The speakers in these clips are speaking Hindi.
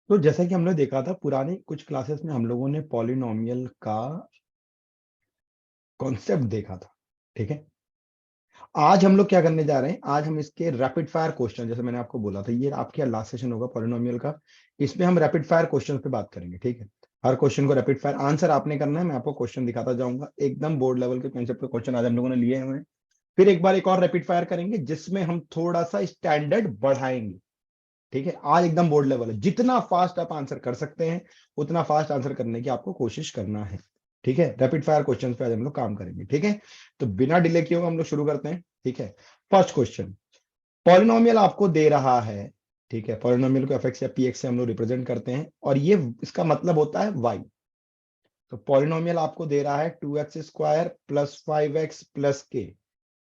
तो जैसा कि हमने देखा था पुराने कुछ क्लासेस में, हम लोगों ने पॉलिनोमियल का कॉन्सेप्ट देखा था। ठीक है, आज हम लोग क्या करने जा रहे हैं, आज हम इसके रैपिड फायर क्वेश्चन, जैसे मैंने आपको बोला था ये आपके लास्ट सेशन होगा पॉलिनोमियल का, इसमें हम रैपिड फायर क्वेश्चन पे बात करेंगे। ठीक है, हर क्वेश्चन को रैपिड फायर आंसर आपने करना है, मैं आपको क्वेश्चन दिखाता जाऊंगा, एकदम बोर्ड लेवल के कॉन्सेप्ट के क्वेश्चन आज हम लोगों ने लिए हुए हैं। फिर एक बार एक और रैपिड फायर करेंगे जिसमें हम थोड़ा सा स्टैंडर्ड बढ़ाएंगे। ठीक है, आज एकदम बोर्ड लेवल है, जितना फास्ट आप आंसर कर सकते हैं उतना फास्ट आंसर करने की आपको कोशिश करना है। ठीक है, रैपिड फायर क्वेश्चन पे आज हम लोग काम करेंगे। ठीक है, तो बिना डिले किए हुए हम लोग शुरू करते हैं। ठीक है, फर्स्ट क्वेश्चन, पॉलिनोमियल आपको दे रहा है। ठीक है, पॉलिनोमियल को एफ या पी से हम लोग रिप्रेजेंट करते हैं और ये इसका मतलब होता है वाई। तो पॉलिनोमियल आपको दे रहा है 2x² प्लस 5x प्लस के।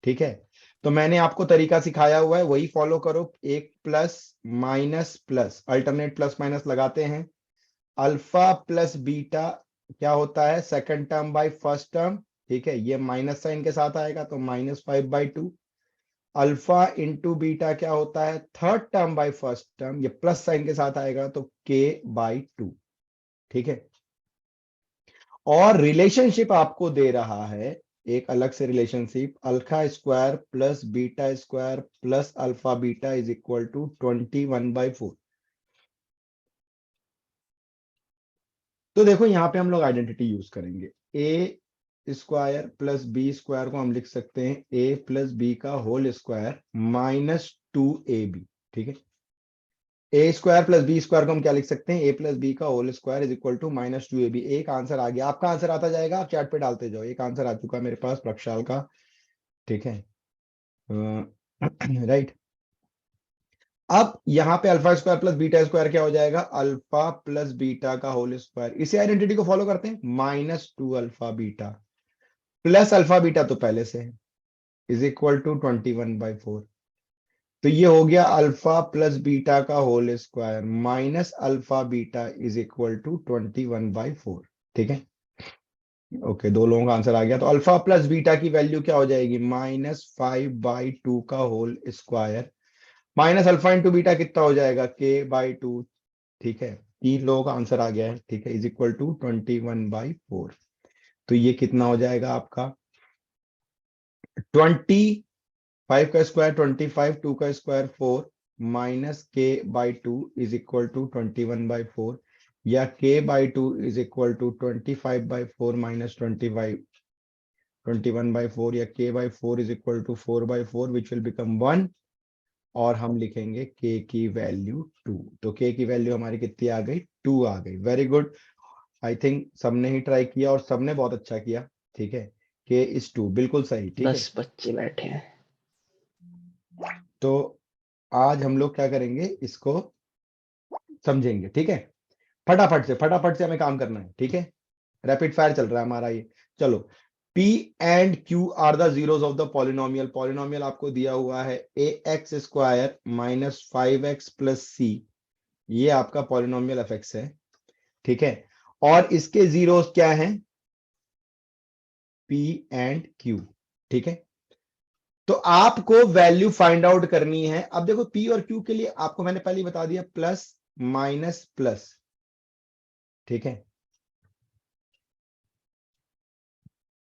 ठीक है, तो मैंने आपको तरीका सिखाया हुआ है, वही फॉलो करो। एक plus minus plus, alternate plus minus लगाते हैं। अल्फा प्लस बीटा क्या होता है, second term by first term. ठीक है, ये माइनस साइन के साथ आएगा तो -5/2। अल्फा इंटू बीटा क्या होता है, third term by first term, ये प्लस साइन के साथ आएगा तो k/2। ठीक है, और रिलेशनशिप आपको दे रहा है एक अलग से relationship, alpha square plus beta square plus alpha beta is equal to 21/4। तो देखो यहां पे हम लोग आइडेंटिटी यूज करेंगे, a square plus b square को हम लिख सकते हैं ए प्लस बी का होल स्क्वायर -2ab। ठीक है, a square plus b square को हम क्या लिख सकते हैं, ए प्लस बी का whole square is equal to -2ab। एक आंसर आ गया, आपका आंसर आता जाएगा, आप चैट पे डालते जाओ। एक आंसर आ चुका है मेरे पास प्रक्षाल का। ठीक है, राइट। अब यहाँ पे alpha square plus beta square क्या हो जाएगा, अल्फा प्लस बीटा का होल स्क्वायर। इसी आइडेंटिटी को फॉलो करते हैं, -2 alpha beta plus alpha beta तो पहले से है, इज इक्वल टू 21/4। तो ये हो गया अल्फा प्लस बीटा का whole square minus alpha beta is equal to 21/4। ठीक है, ओके, दो लोगों का आंसर आ गया। तो अल्फा प्लस बीटा की वैल्यू क्या हो जाएगी, -5/2 का whole square minus alpha into beta कितना हो जाएगा, k/2। ठीक है, तीन लोगों का आंसर आ गया है। ठीक है, इज इक्वल टू 21/4। तो ये कितना हो जाएगा आपका, 25 का स्क्वायर 25, 2 का square 4 minus k/2 is equal to 21/4, या k/2 is equal to 25/4 minus 21/4, या k/4 is equal to 4/4 which will become 1। और हम लिखेंगे k की वैल्यू 2। तो k की वैल्यू हमारी कितनी आ गई, 2 आ गई। वेरी गुड, आई थिंक सबने ही ट्राई किया और सबने बहुत अच्छा किया। ठीक है, k इज 2, बिल्कुल सही। ठीक है, 10 बच्चे बैठे हैं। तो आज हम लोग क्या करेंगे, इसको समझेंगे। ठीक है, फटाफट से हमें काम करना है। ठीक है, रैपिड फायर चल रहा है हमारा ये। चलो, P and Q are the zeros of the polynomial. Polynomial आपको दिया हुआ है ax² minus 5x plus c, ये आपका पॉलिनोमियल एफ है। ठीक है, और इसके जीरोस क्या हैं, P एंड Q। ठीक है, तो आपको वैल्यू फाइंड आउट करनी है। अब देखो P और Q के लिए आपको मैंने पहले ही बता दिया, प्लस माइनस प्लस। ठीक है,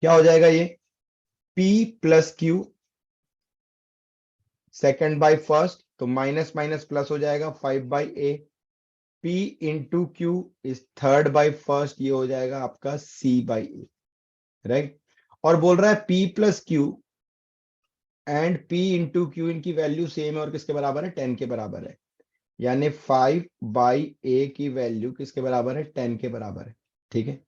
क्या हो जाएगा ये, P plus Q second by first, तो माइनस माइनस प्लस हो जाएगा 5/a। P into Q is third by first, ये हो जाएगा आपका c/a। राइट, और बोल रहा है P plus Q and P into Q, इनकी वैल्यू सेम है और किसके बराबर है, 10 के बराबर है। यानी 5/a की वैल्यू किसके बराबर है, 10 के बराबर है। ठीक है,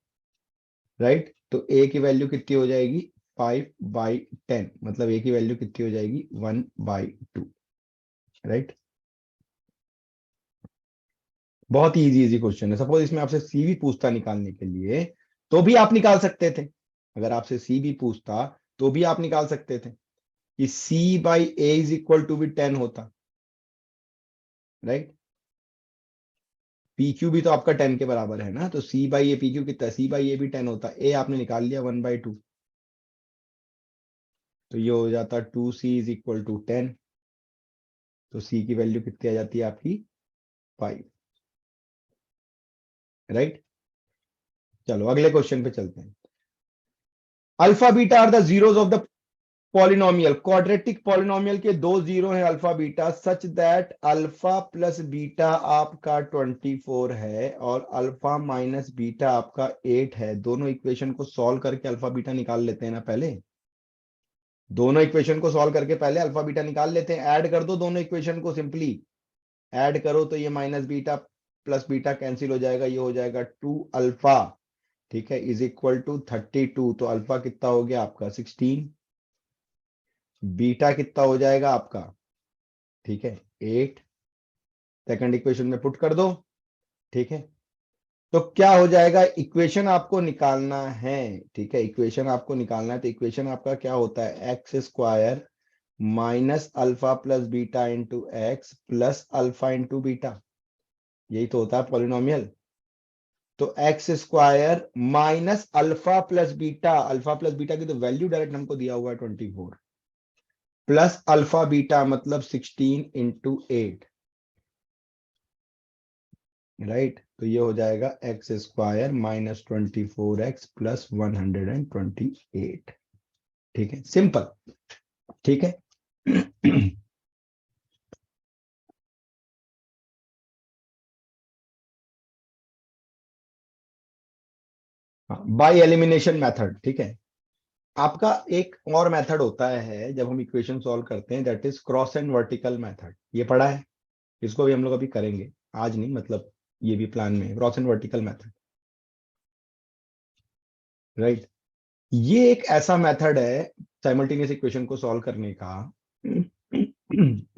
राइट, तो a की वैल्यू कितनी हो जाएगी, 5/10, मतलब a की वैल्यू कितनी हो जाएगी, 1/2। राइट, बहुत ही इजी क्वेश्चन है। सपोज इसमें आपसे सी भी पूछता निकालने के लिए, तो भी आप निकाल सकते थे। अगर आपसे सी भी पूछता तो भी आप निकाल सकते थे कि c/a इज इक्वल टू भी 10 होता। राइट, पी क्यू भी तो आपका 10 के बराबर है ना, तो c/a पी क्यू कितना, c/a भी 10 होता, a आपने निकाल लिया 1/2। तो ये हो जाता 2c इज इक्वल टू 10। तो c की वैल्यू कितनी आ जाती है आपकी, 5। राइट। चलो अगले क्वेश्चन पे चलते हैं। Alpha beta are the zeros of the polynomial, quadratic polynomial के दो जीरो हैं alpha beta, such that alpha plus beta आपका 24 है और अल्फा माइनस बीटा आपका 8 है। दोनों इक्वेशन को सॉल्व करके अल्फा बीटा निकाल लेते हैं ना पहले। दोनों इक्वेशन को सॉल्व करके पहले अल्फा बीटा निकाल लेते हैं। ऐड कर दो दोनों इक्वेशन को, सिंपली ऐड करो तो ये minus beta plus beta cancel हो जाएगा, ये हो जाएगा 2 अल्फा, ठीक है, इज इक्वल टू 32। तो अल्फा कितना हो गया आपका 16, बीटा कितना हो जाएगा आपका, ठीक है, 8। सेकंड इक्वेशन में पुट कर दो, ठीक है। तो क्या हो जाएगा, इक्वेशन आपको निकालना है, ठीक है, इक्वेशन आपको निकालना है। तो इक्वेशन आपका क्या होता है, x square minus alpha plus beta into x plus alpha into beta, यही तो होता है पॉलिनोमियल। तो x square minus alpha plus beta की तो वैल्यू डायरेक्ट हमको दिया हुआ है 24, प्लस अल्फा बीटा मतलब 16 इंटू 8, राइट। तो ये हो जाएगा x square minus 24x plus 128, ठीक है, सिंपल, ठीक है। बाय एलिमिनेशन मेथड, ठीक है। आपका एक और मेथड होता है जब हम इक्वेशन सॉल्व करते हैं, that is cross and vertical method. ये पढ़ा है, इसको भी हम लोग अभी करेंगे, आज नहीं, मतलब ये भी प्लान में है, cross and vertical method, right. ये एक ऐसा मेथड है साइमल्टेनियस इक्वेशन को सॉल्व करने का,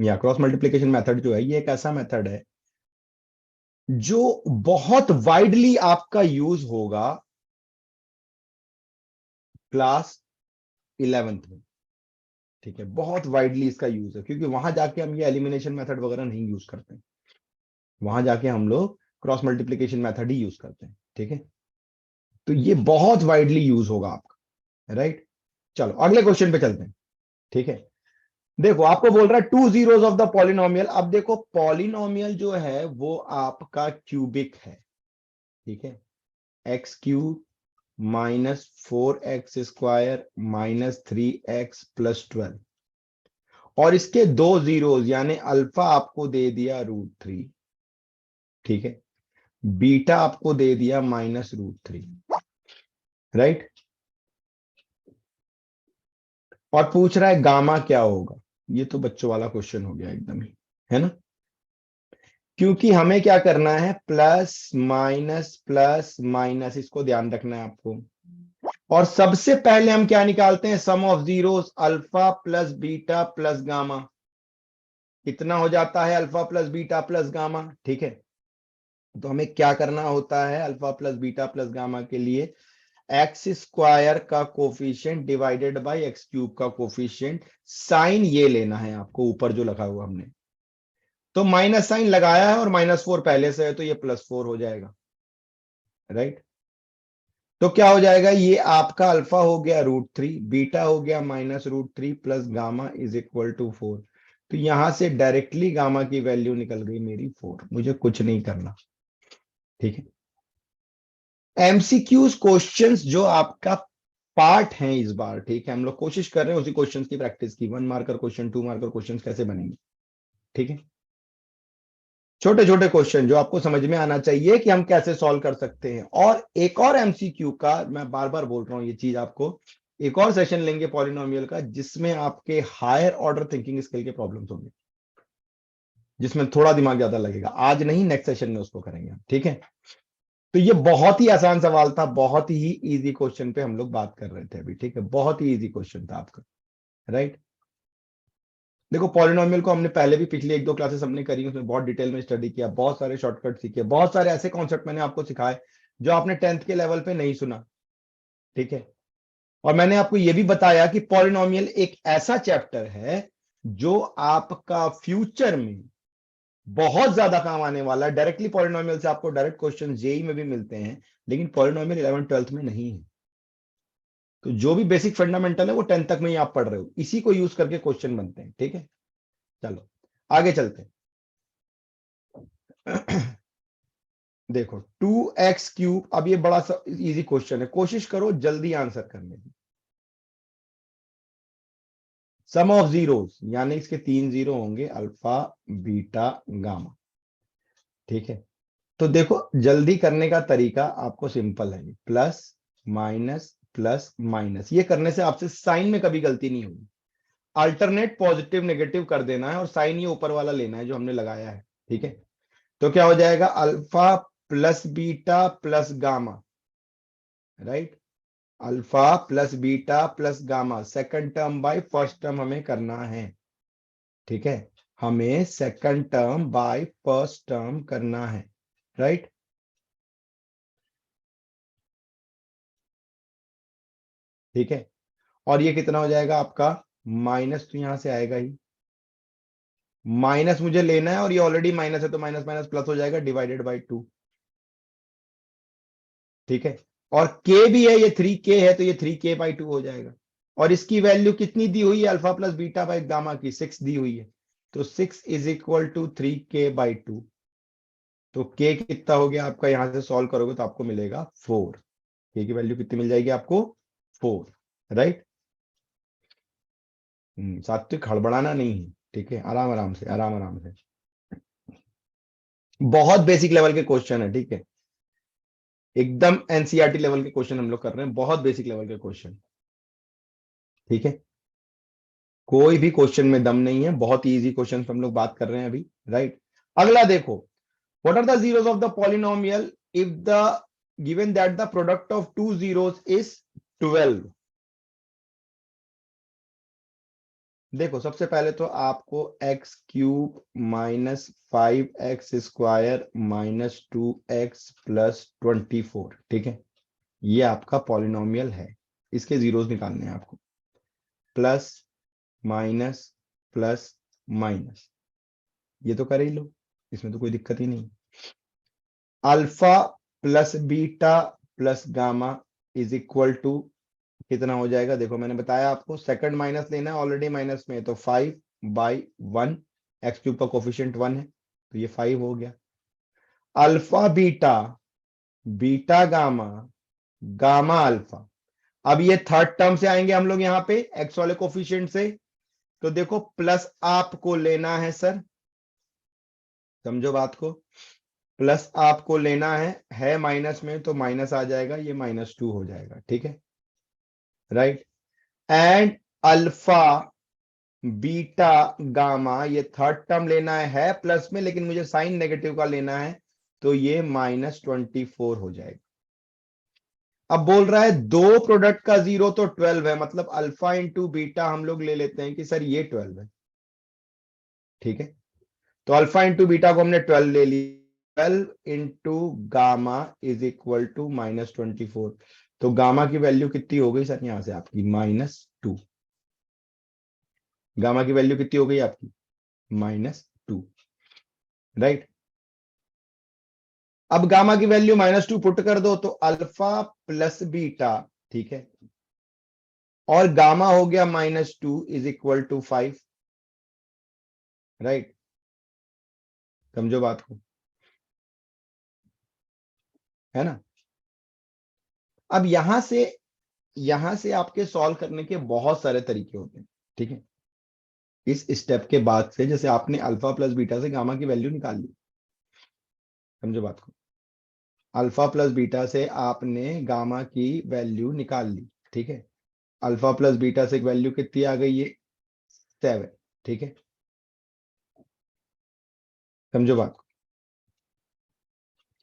या क्रॉस मल्टीप्लिकेशन मेथड जो है, ये एक ऐसा मेथड है जो बहुत वाइडली आपका यूज होगा क्लास 11th में, ठीक है। बहुत वाइडली इसका यूज है, क्योंकि वहां जाके हम ये एलिमिनेशन मेथड वगैरह नहीं यूज करते हैं, वहां जाके हम लोग क्रॉस मल्टीप्लिकेशन मेथड ही यूज करते हैं, ठीक है। तो ये बहुत वाइडली यूज होगा आपका, राइट। चलो अगले क्वेश्चन पे चलते हैं, ठीक है। देखो आपको बोल रहा है two zeros of the polynomial. अब देखो पॉलिनोमियल जो है वो आपका क्यूबिक है, ठीक है, x cube minus 4x square minus 3x plus 12, और इसके दो जीरोस यानी अल्फा आपको दे दिया √3, ठीक है, बीटा आपको दे दिया -√3, राइट। और पूछ रहा है गामा क्या होगा। ये तो बच्चों वाला क्वेश्चन हो गया एकदम ही, है ना, क्योंकि हमें क्या करना है, प्लस माइनस, इसको ध्यान रखना है आपको। और सबसे पहले हम क्या निकालते हैं, sum of zeros, alpha plus beta plus gamma, कितना हो जाता है alpha plus beta plus gamma, ठीक है। तो हमें क्या करना होता है, alpha plus beta plus gamma के लिए एक्स स्क्वायर का coefficient divided by X cube का कोफिशिएंट, साइन ये लेना है आपको, ऊपर जो लगा हुआ हमने, तो माइनस साइन लगाया है और -4 पहले से है, तो ये +4 हो जाएगा, राइट। तो क्या हो जाएगा, ये आपका अल्फा हो गया √3, बीटा हो गया -√3 plus gamma is equal to 4। तो यहां से डायरेक्टली गामा की वैल्यू निकल गई मेरी 4, मुझे कुछ नहीं करना, ठीक है। एमसीक्यूज क्वेश्चंस जो आपका पार्ट है इस बार, ठीक है, हम लोग कोशिश कर रहे हैं उसी क्वेश्चंस की प्रैक्टिस की, 1 मार्कर क्वेश्चन, 2 मार्कर क्वेश्चंस कैसे बनेंगे, ठीक है। छोटे छोटे क्वेश्चन जो आपको समझ में आना चाहिए कि हम कैसे सॉल्व कर सकते हैं। और एक और एमसीक्यू का, मैं बार बार बोल रहा हूं ये चीज आपको, एक और सेशन लेंगे पॉलिनोमियल का जिसमें आपके हायर ऑर्डर थिंकिंग स्किल के प्रॉब्लम्स होंगे, जिसमें थोड़ा दिमाग ज्यादा लगेगा। आज नहीं, नेक्स्ट सेशन में उसको करेंगे हम, ठीक है। तो ये बहुत ही आसान सवाल था, बहुत ही इजी क्वेश्चन पे हम लोग बात कर रहे थे अभी, ठीक है, बहुत ही इजी क्वेश्चन था आपका, राइट। देखो पॉलिनोमियल को हमने पहले भी पिछली 1-2 क्लासेस हमने करी, उसमें बहुत डिटेल में स्टडी किया, बहुत सारे शॉर्टकट सीखे, बहुत सारे ऐसे कॉन्सेप्ट मैंने आपको सिखाए जो आपने 10th के लेवल पे नहीं सुना, ठीक है। और मैंने आपको यह भी बताया कि पॉलिनोमियल एक ऐसा चैप्टर है जो आपका फ्यूचर में बहुत ज्यादा काम आने वाला है। डायरेक्टली पॉलिनोमियल से आपको डायरेक्ट क्वेश्चन जेई में भी मिलते हैं, लेकिन पॉलिनोमियल 11th-12th में नहीं है। तो जो भी बेसिक फंडामेंटल है वो 10th तक में ही आप पढ़ रहे हो, इसी को यूज करके क्वेश्चन बनते हैं, ठीक है। चलो आगे चलते हैं। देखो 2x³ अब ये बड़ा सा इजी क्वेश्चन है, कोशिश करो जल्दी आंसर करने की। सम ऑफ जीरोस यानी इसके 3 जीरो होंगे, अल्फा बीटा गामा। ठीक है, तो देखो जल्दी करने का तरीका आपको सिंपल है, प्लस माइनस ये करने से आपसे साइन में कभी गलती नहीं होगी। अल्टरनेट पॉजिटिव नेगेटिव कर देना है और साइन ये ऊपर वाला लेना है जो हमने लगाया है। ठीक है, तो क्या हो जाएगा, alpha plus beta plus gamma, right. Alpha plus beta plus gamma, second term by first term हमें करना है। ठीक है, हमें second term by first term करना है, राइट। ठीक है, और ये कितना हो जाएगा आपका, माइनस तो यहां से आएगा ही, माइनस मुझे लेना है और ये ऑलरेडी माइनस है तो माइनस माइनस प्लस हो जाएगा, डिवाइडेड बाई 2। ठीक है, और के भी है, ये 3k है तो ये 3k/2 हो जाएगा। और इसकी वैल्यू कितनी दी हुई है, alpha plus beta by gamma की 6 दी हुई है, तो 6 इज इक्वल टू 3k/2। तो k कितना हो गया आपका, यहां से सॉल्व करोगे तो आपको मिलेगा 4। k की वैल्यू कितनी मिल जाएगी आपको, 4, राइट। सात्विक हड़बड़ाना नहीं है, ठीक है, आराम आराम से, आराम आराम से। बहुत बेसिक लेवल के क्वेश्चन है, ठीक है, एकदम एनसीईआरटी लेवल के क्वेश्चन हम लोग कर रहे हैं, बहुत बेसिक लेवल के क्वेश्चन। ठीक है, कोई भी क्वेश्चन में दम नहीं है, बहुत ही इजी क्वेश्चन हम लोग बात कर रहे हैं अभी, राइट। अगला देखो, what are the zeros of the polynomial if the given that the product of two zeros is 12। देखो सबसे पहले तो आपको x³ minus 5x² minus 2x plus 24, ठीक है, ये आपका पॉलिनोमियल है, इसके जीरोस निकालने हैं आपको, प्लस माइनस प्लस माइनस, ये तो कर ही लो, इसमें तो कोई दिक्कत ही नहीं। Alpha plus beta plus gamma is equal to कितना हो जाएगा, देखो मैंने बताया आपको सेकंड माइनस लेना है, ऑलरेडी माइनस में है तो 5/1, x³ का कोफिशिएंट 1 है तो ये 5 हो गया। Alpha beta, beta gamma, gamma alpha, अब ये थर्ड टर्म से आएंगे हम लोग यहाँ पे x वाले कोफिशिएंट से, तो देखो प्लस आपको लेना है सर, समझो बात को, प्लस आपको लेना है माइनस में तो माइनस आ जाएगा, ये -2 हो जाएगा, ठीक है, right. And alpha beta gamma, ये थर्ड टर्म लेना है प्लस में, लेकिन मुझे साइन नेगेटिव का लेना है तो ये -24 हो जाएगा। अब बोल रहा है दो प्रोडक्ट का जीरो तो 12 है, मतलब अल्फा इंटू बीटा हम लोग ले लेते हैं कि सर ये 12 है, ठीक है, तो अल्फा इंटू बीटा को हमने 12 ले लिया, 12 into gamma is equal to -24, तो गामा की वैल्यू कितनी हो गई सर यहां से आपकी -2, गामा की वैल्यू कितनी हो गई आपकी -2, राइट। अब गामा की वैल्यू -2 पुट कर दो तो अल्फा प्लस बीटा, ठीक है, और गामा हो गया -2 इज इक्वल टू 5, राइट, समझो बात को, है ना। अब यहां से आपके सॉल्व करने के बहुत सारे तरीके होते हैं, ठीक है, इस स्टेप के बाद से जैसे आपने अल्फा प्लस बीटा से गामा की वैल्यू निकाल ली, समझो बात को, अल्फा प्लस बीटा से आपने गामा की वैल्यू निकाल ली, ठीक है, अल्फा प्लस बीटा से वैल्यू कितनी आ गई, ये 7, ठीक है, समझो बात को।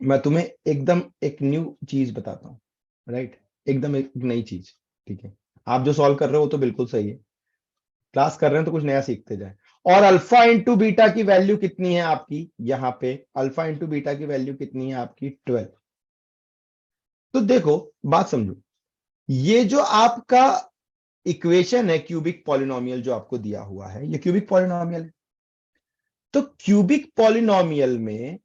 मैं तुम्हें एकदम एक न्यू चीज बताता हूँ, राइट, एकदम एक नई चीज, ठीक है, आप जो सॉल्व कर रहे हो तो बिल्कुल सही है, क्लास कर रहे हैं तो कुछ नया सीखते जाए। और अल्फा इंटू बीटा की वैल्यू कितनी है आपकी, यहां पे अल्फा इंटू बीटा की वैल्यू कितनी है आपकी 12। तो देखो बात समझो, ये जो आपका इक्वेशन है क्यूबिक पॉलिनोमियल जो आपको दिया हुआ है, ये क्यूबिक पॉलिनोमियल है, तो क्यूबिक पॉलिनोमियल में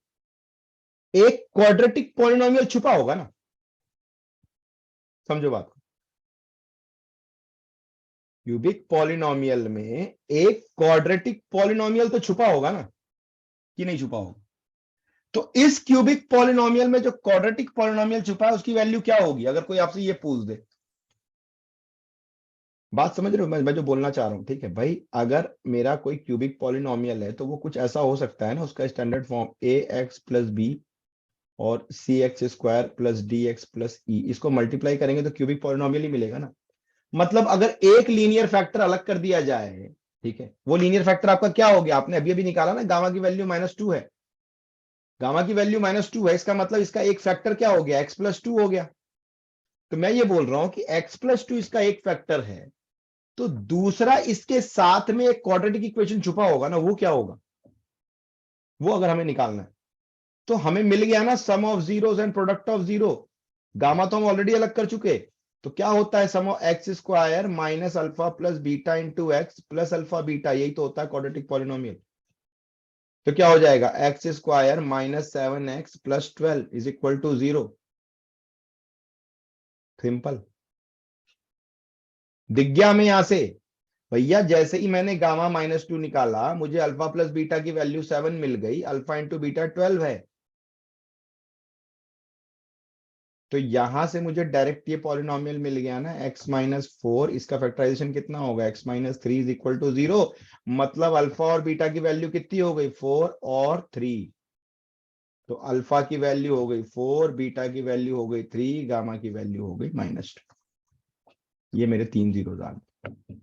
एक क्वाड्रेटिक पॉलिनोमियल छुपा होगा ना, समझो बात को, क्यूबिक पॉलिनोमियल में एक क्वाड्रेटिक पॉलिनोमियल तो छुपा होगा ना, कि नहीं छुपा होगा, तो इस क्यूबिक पॉलिनोमियल में जो क्वाड्रेटिक पॉलिनोमियल छुपा है उसकी वैल्यू क्या होगी, अगर कोई आपसे ये पूछ दे। बात समझ रहे हो मैं जो बोलना चाह रहा हूं, ठीक है भाई। अगर मेरा कोई क्यूबिक पॉलिनोमियल है तो वो कुछ ऐसा हो सकता है ना, उसका standard form A X plus B और C X square plus D X plus E, इसको मल्टीप्लाई करेंगे तो क्यूबिक पॉलिनोमियल ही मिलेगा ना। मतलब अगर एक लीनियर फैक्टर अलग कर दिया जाए, ठीक है, वो लीनियर फैक्टर आपका क्या हो गया, आपने अभी अभी निकाला ना, गामा की वैल्यू -2 है। गामा की वैल्यू -2 है, इसका मतलब इसका एक फैक्टर क्या हो गया, x+2 हो गया। तो मैं ये बोल रहा हूं कि x+2 इसका एक फैक्टर है, तो दूसरा इसके साथ में एक क्वाड्रेटिक इक्वेशन छुपा होगा ना, वो क्या होगा, वो अगर हमें निकालना है तो हमें मिल गया ना sum of zeros and product of zero. Gamma तो हम ऑलरेडी अलग कर चुके। तो क्या होता है, sum of X square minus alpha plus beta into x plus alpha beta, यही तो होता है क्वाड्रेटिक पॉलिनोमियल। तो क्या हो जाएगा, x square -7x plus 12 is equal to 0। Simple, दिख गया हमें यहां से। भैया जैसे ही मैंने गामा -2 निकाला, मुझे अल्फा प्लस बीटा की वैल्यू 7 मिल गई, अल्फा इंटू बीटा 12 है। तो यहां से मुझे डायरेक्ट ये पॉलिनोमियल मिल गया ना, x-4, इसका फैक्टराइजेशन कितना होगा, x-3 इज इक्वल टू 0। मतलब अल्फा और बीटा की वैल्यू कितनी हो गई, 4 और 3। तो अल्फा की वैल्यू हो गई 4, बीटा की वैल्यू हो गई 3, गामा की वैल्यू हो गई -2। ये मेरे 3 जीरोस आ गए।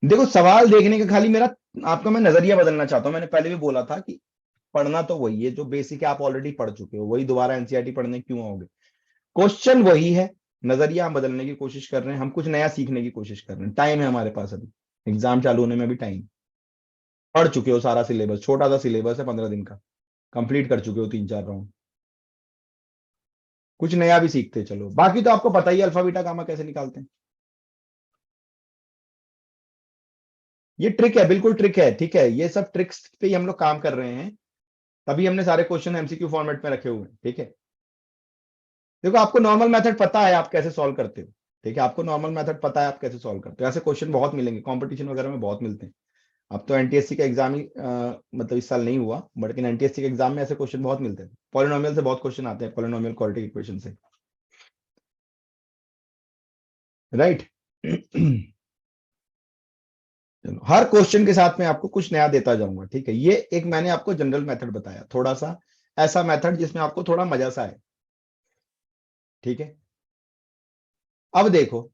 देखो सवाल देखने का खाली मेरा, आपका मैं नजरिया बदलना चाहता हूं। मैंने पहले भी बोला था कि पढ़ना तो वही है जो बेसिक है, आप ऑलरेडी पढ़ चुके हो, वही दोबारा एनसीईआरटी पढ़ने क्यों आओगे। क्वेश्चन वही है, नजरिया हम बदलने की कोशिश कर रहे हैं, हम कुछ नया सीखने की कोशिश कर रहे हैं। टाइम है हमारे पास, अभी एग्जाम चालू होने में भी टाइम। पढ़ चुके हो सारा सिलेबस, छोटा सा सिलेबस है 15 दिन का, कंप्लीट कर चुके हो 3-4 राउंड। कुछ नया भी सीखते चलो। बाकी तो आपको पता ही है अल्फा बीटा गामा कैसे निकालते हैं। ये ट्रिक है, बिल्कुल ट्रिक है, ठीक है। ये सब ट्रिक्स पे ही हम लोग काम कर रहे हैं, तभी हमने सारे क्वेश्चन एमसीक्यू फॉर्मेट में रखे हुए हैं, ठीक है। देखो आपको नॉर्मल मेथड पता है आप कैसे सॉल्व करते हो, ठीक है, आपको नॉर्मल मेथड पता है आप कैसे सॉल्व करते हो। ऐसे क्वेश्चन बहुत मिलेंगे, कंपटीशन वगैरह में बहुत मिलते हैं। अब तो एनटीएससी का एग्जाम ही मतलब इस साल नहीं हुआ, बट लेकिन एनटीएससी के एग्जाम में ऐसे क्वेश्चन बहुत मिलते हैं। पॉलिनोमियल से बहुत क्वेश्चन आते हैं, पॉलिनोमियल क्वाड्रेटिक इक्वेशन से, राइट। चलो, हर क्वेश्चन के साथ में आपको कुछ नया देता जाऊंगा, ठीक है। ये एक मैंने आपको जनरल मेथड बताया, थोड़ा सा ऐसा मेथड जिसमें आपको थोड़ा मजा सा है, ठीक है। अब देखो,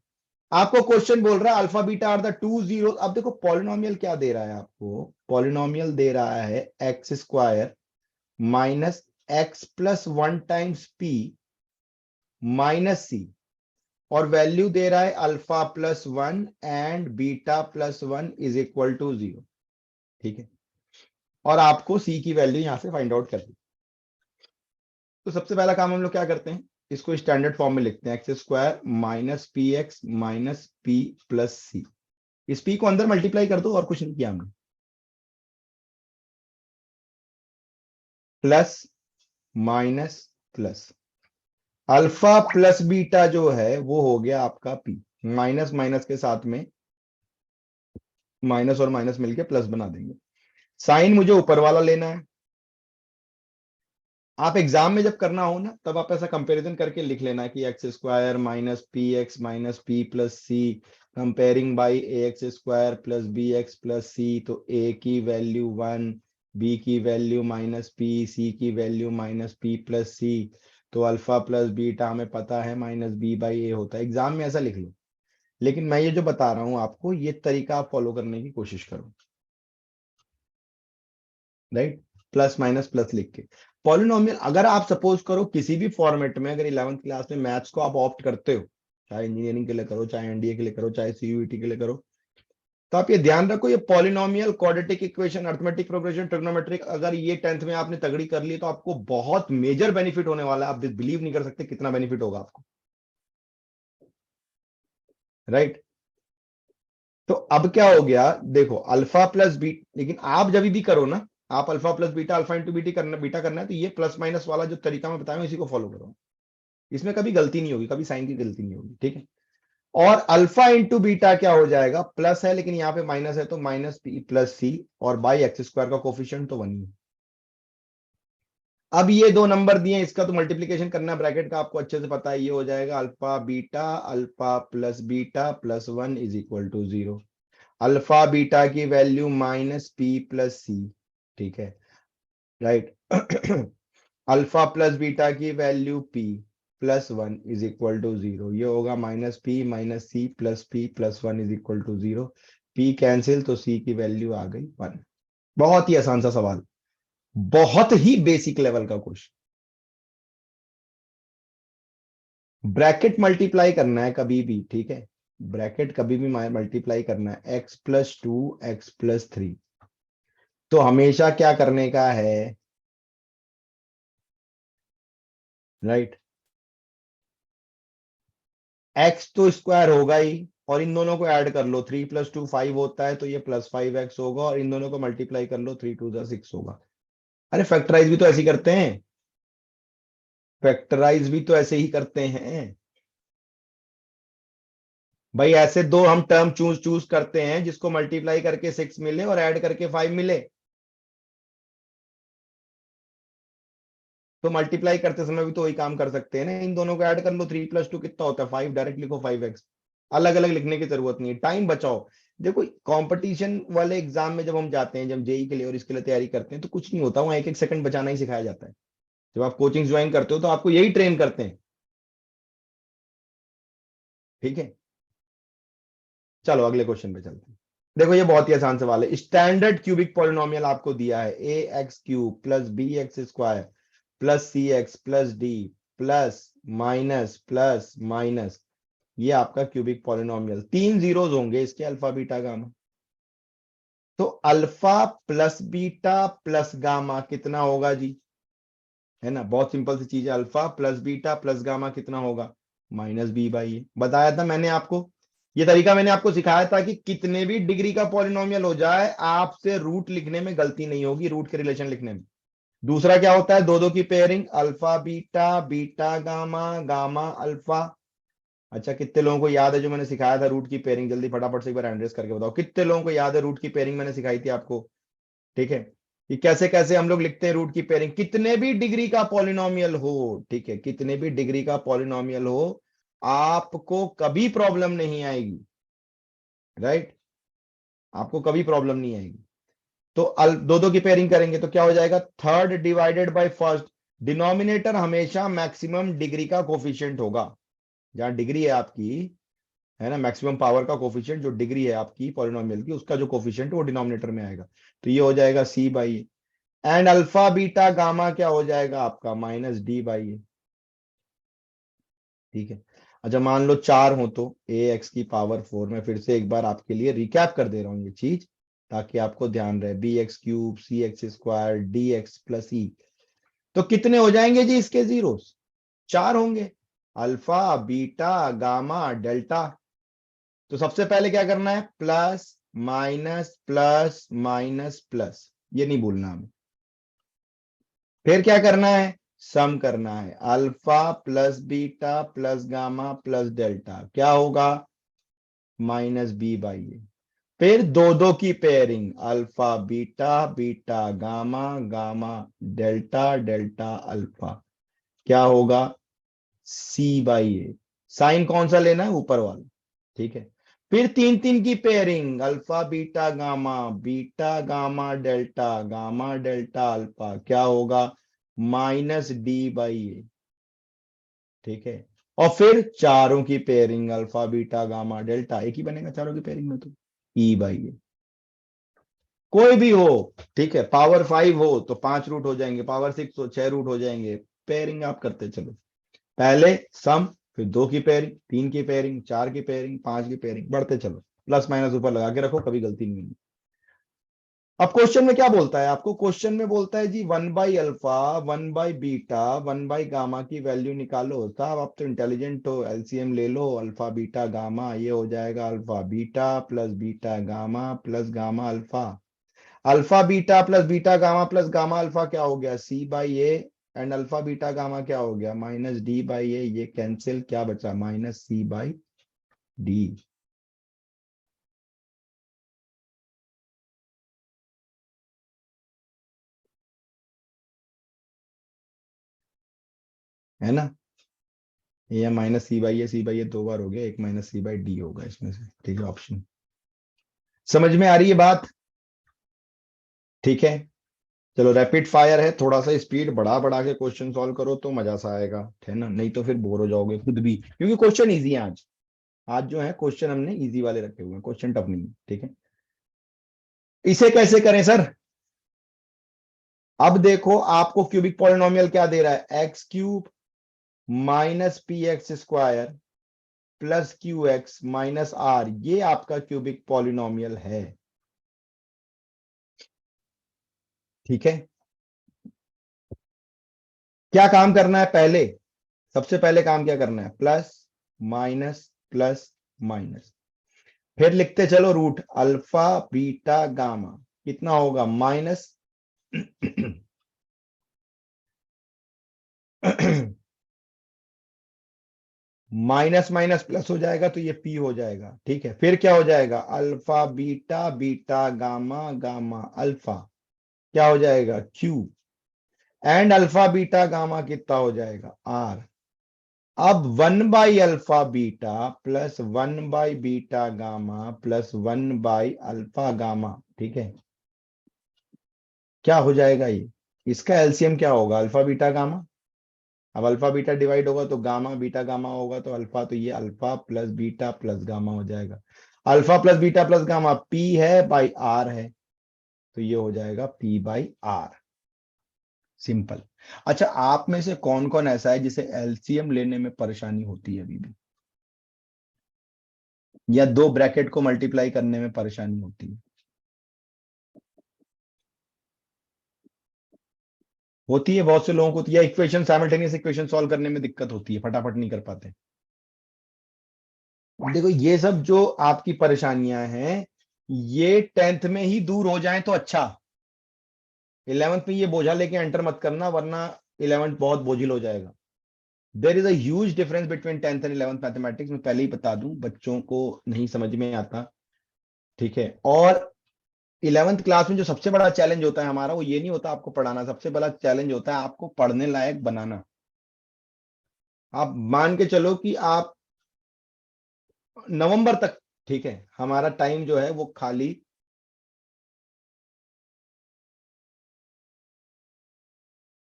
आपको क्वेश्चन बोल रहा है alpha beta are the two zero. अब देखो पॉलिनोमियल क्या दे रहा है आपको, पॉलिनोमियल दे रहा है x square minus x plus 1 times p minus c, और वैल्यू दे रहा है alpha plus 1 and beta plus 1 is equal to 0, ठीक है। और आपको सी की वैल्यू यहां से फाइंड आउट करनी। तो सबसे पहला काम हम लोग क्या करते हैं, इसको स्टैंडर्ड फॉर्म में लिखते हैं, x square minus p x minus p plus c. इस पी को अंदर मल्टीप्लाई कर दो, और कुछ नहीं किया हमने, plus minus plus, alpha plus beta जो है वो हो गया आपका पी, माइनस माइनस के साथ में माइनस और माइनस मिलके प्लस बना देंगे। साइन मुझे ऊपर वाला लेना है। आप एग्जाम में जब करना हो ना, तब आप ऐसा कंपैरिजन करके लिख लेना कि x square minus p plus C comparing by A x square plus B x plus सी। तो ए की वैल्यू 1, बी की वैल्यू -p, सी की वैल्यू -p प्लस सी। तो अल्फा प्लस बीटा हमें पता है -b/a होता है। एग्जाम में ऐसा लिख लो, लेकिन मैं ये जो बता रहा हूं आपको, ये तरीका आप फॉलो करने की कोशिश करो, राइट। प्लस माइनस प्लस लिख के पॉलिनोमियल, अगर आप सपोज करो किसी भी फॉर्मेट में, अगर 11th क्लास में मैथ्स को आप ऑप्ट करते हो, चाहे इंजीनियरिंग के लिए करो, चाहे एनडीए के लिए करो, चाहे सीयूईटी के लिए करो, तो आप ये ध्यान रखो, ये polynomial, quadratic equation, arithmetic progression, trigonometric, अगर ये 10th में आपने तगड़ी कर ली तो आपको बहुत मेजर बेनिफिट होने वाला है। आप बिलीव नहीं कर सकते कितना बेनिफिट होगा आपको, राइट। तो अब क्या हो गया, देखो अल्फा प्लस बी, लेकिन आप जब भी करो ना, आप alpha plus beta, alpha into beta करना है, तो ये प्लस माइनस वाला जो तरीका मैं बताया इसी को फॉलो करो। इसमें कभी गलती नहीं होगी, कभी साइन की गलती नहीं होगी, ठीक है। और अल्फा इंटू बीटा क्या हो जाएगा, प्लस है लेकिन यहाँ पे माइनस है, तो माइनस पी प्लस सी, और बाई एक्स स्क्वायर का कोफिशिएंट तो 1 ही है। अब ये दो नंबर दिए, इसका तो मल्टीप्लीकेशन करना ब्रैकेट का, आपको अच्छे से पता है। ये हो जाएगा alpha beta plus 1 is equal to 0। Alpha beta की वैल्यू -p+c, ठीक है, राइट। अल्फा प्लस बीटा की value p+1 is equal to 0। ये होगा -p-c+p+1 is equal to 0। p cancel, तो c की वैल्यू आ गई 1। बहुत ही आसान सा सवाल, बहुत ही बेसिक लेवल का क्वेश्चन। ब्रैकेट मल्टीप्लाई करना है कभी भी, ठीक है, ब्रैकेट कभी भी मल्टीप्लाई करना है, x+2 x+3, तो हमेशा क्या करने का है, राइट, x तो स्क्वायर होगा ही, और इन दोनों को ऐड कर लो, 3+2 5 होता है, तो ये +5x होगा, और इन दोनों को मल्टीप्लाई कर लो, 3×2 = 6 होगा। अरे फैक्टराइज भी तो ऐसे ही करते हैं, फैक्टराइज भी तो ऐसे ही करते हैं भाई। ऐसे दो हम टर्म चूज चूज करते हैं, जिसको मल्टीप्लाई करके 6 मिले और ऐड करके 5 मिले। तो मल्टीप्लाई करते समय भी तो वही काम कर सकते हैं ना, इन दोनों को ऐड कर लो, 3+2 कितना होता है 5, डायरेक्ट लिखो 5x। अलग अलग लिखने की जरूरत नहीं है, टाइम बचाओ। देखो कंपटीशन वाले एग्जाम में जब हम जाते हैं, जब जेई के लिए और इसके लिए तैयारी करते हैं, तो कुछ नहीं होता, वहां एक एक सेकंड बचाना ही सिखाया जाता है। जब आप कोचिंग ज्वाइन करते हो तो आपको यही ट्रेन करते हैं, ठीक है। चलो अगले क्वेश्चन पे चलते हैं। देखो ये बहुत ही आसान सवाल है। स्टैंडर्ड क्यूबिक पॉलिनोमियल आपको दिया है, ax³ + bx² + cx + d plus minus, ये आपका क्यूबिक पॉलिनोमियल। 3 जीरोस होंगे इसके, अल्फा बीटा गामा। तो alpha plus beta plus gamma कितना होगा जी, है ना, बहुत सिंपल सी चीज है। Alpha plus beta plus gamma कितना होगा, -b/a। बताया था मैंने आपको, ये तरीका मैंने आपको सिखाया था कि कितने भी डिग्री का पॉलिनोमियल हो जाए, आपसे रूट लिखने में गलती नहीं होगी, रूट के रिलेशन लिखने में। दूसरा क्या होता है, दो दो की pairing, alpha beta beta gamma gamma alpha. अच्छा, कितने लोगों को याद है जो मैंने सिखाया था रूट की पेयरिंग, जल्दी फटाफट से एक बार एड्रेस करके बताओ, कितने लोगों को याद है रूट की पेयरिंग मैंने सिखाई थी आपको, ठीक है, कि कैसे कैसे हम लोग लिखते हैं रूट की पेयरिंग। कितने भी डिग्री का पॉलिनोमियल हो, ठीक है, कितने भी डिग्री का पॉलिनोमियल हो, आपको कभी प्रॉब्लम नहीं आएगी, राइट, आपको कभी प्रॉब्लम नहीं आएगी। तो दो दो की पेयरिंग करेंगे तो क्या हो जाएगा, third divided by first. Denominator हमेशा मैक्सिमम डिग्री का कोफिशिएंट होगा, जहां डिग्री है आपकी, है ना, मैक्सिमम पावर का कोफिशिएंट, जो डिग्री है आपकी पॉलिनोमियल की, उसका जो कोफिशिएंट है वो डिनोमिनेटर में आएगा। तो ये हो जाएगा c/a। And alpha beta gamma क्या हो जाएगा आपका, -d/a, ठीक है। अच्छा मान लो 4 हो तो ax⁴, मैं फिर से एक बार आपके लिए रिकैप कर दे रहा हूँ ये चीज, ताकि आपको ध्यान रहे, bx³ cx² dx+e। तो कितने हो जाएंगे जी इसके जीरोस, 4 होंगे, अल्फा बीटा गामा डेल्टा। तो सबसे पहले क्या करना है, प्लस माइनस, ये नहीं भूलना हमें। फिर क्या करना है, सम करना है, alpha plus beta plus gamma plus delta क्या होगा, -b/a। फिर दो दो की pairing, alpha beta beta gamma gamma delta delta alpha क्या होगा, c/a। साइन कौन सा लेना है, ऊपर वाला, ठीक है। फिर तीन तीन की pairing, alpha beta gamma delta alpha क्या होगा, -d/a, ठीक है। और फिर चारों की pairing, alpha beta gamma delta, एक ही बनेगा चारों की पेयरिंग में, तो e/a। कोई भी हो, ठीक है, पावर 5 हो तो 5 रूट हो जाएंगे, पावर 6 हो 6 रूट हो जाएंगे। पेयरिंग आप करते चलो, पहले सम, फिर दो की पेयरिंग, तीन की पेयरिंग, चार की पेयरिंग, पांच की पेयरिंग, बढ़ते चलो, प्लस माइनस ऊपर लगा के रखो, कभी गलती नहीं होगी। अब क्वेश्चन में क्या बोलता है आपको, क्वेश्चन में बोलता है जी 1/अल्फा 1/बीटा 1/गामा की वैल्यू निकालो। साहब आप तो इंटेलिजेंट हो, एलसीएम ले लो, अल्फा बीटा गामा, ये हो जाएगा alpha beta gamma plus gamma alpha. Alpha beta plus gamma alpha क्या हो गया, c/a। And alpha beta gamma क्या हो गया, -d/a। ये कैंसिल, क्या बचा, -c/d। है ना। ये माइनस सी बाई ए 2 बार हो गया, एक माइनस सी बाई डी होगा इसमें से, ठीक है ऑप्शन। समझ में आ रही है बात? ठीक है। चलो रैपिड फायर है, थोड़ा सा स्पीड बढ़ा बढ़ा के क्वेश्चन सॉल्व करो तो मजा सा आएगा, है ना, नहीं तो फिर बोर हो जाओगे खुद भी, क्योंकि क्वेश्चन इजी है आज। आज जो है क्वेश्चन हमने इजी वाले रखे हुए हैं, क्वेश्चन टफ नहीं है, ठीक है। इसे कैसे करें सर? अब देखो आपको क्यूबिक पॉलिनोमियल क्या दे रहा है, x cube minus p x square plus q x minus r, ये आपका क्यूबिक पॉलिनोमियल है, ठीक है। क्या काम करना है पहले? सबसे पहले काम क्या करना है, प्लस माइनस प्लस माइनस, फिर लिखते चलो रूट अल्फा बीटा गामा, कितना होगा माइनस माइनस माइनस प्लस हो जाएगा तो ये पी हो जाएगा, ठीक है। फिर क्या हो जाएगा, alpha beta beta gamma gamma alpha, क्या हो जाएगा q, and alpha beta gamma कितना हो जाएगा आर। अब 1/अल्फा बीटा प्लस 1/बीटा गामा प्लस 1/अल्फा गामा, ठीक है। क्या हो जाएगा ये, इसका एलसीएम क्या होगा, अल्फा बीटा गामा। अब अल्फा बीटा डिवाइड होगा तो गामा बीटा गामा होगा, तो अल्फा, तो ये alpha plus beta plus gamma हो जाएगा। Alpha plus beta plus gamma P है बाई आर है, तो ये हो जाएगा पी बाई आर, सिंपल। अच्छा, आप में से कौन कौन ऐसा है जिसे एलसीएम लेने में परेशानी होती है अभी भी, या दो ब्रैकेट को मल्टीप्लाई करने में परेशानी होती है? होती है, बहुत से लोगों को, या इक्वेशन साइमल्टेनियस इक्वेशन सॉल्व करने में दिक्कत होती है, फटाफट नहीं कर पाते। देखो ये सब जो आपकी परेशानियां हैं, ये 10th में ही दूर हो जाएं तो अच्छा। 11th में ये बोझा लेके एंटर मत करना, वरना 11th बहुत बोझिल हो जाएगा। There is a huge difference between 10th and 11th mathematics, मैं पहले ही बता दूं, बच्चों को नहीं समझ में आता, ठीक है। और 11th क्लास में जो सबसे बड़ा चैलेंज होता है हमारा, वो ये नहीं होता आपको पढ़ाना, सबसे बड़ा चैलेंज होता है आपको पढ़ने लायक बनाना। आप मान के चलो कि आप नवंबर तक, ठीक है, हमारा टाइम जो है वो खाली,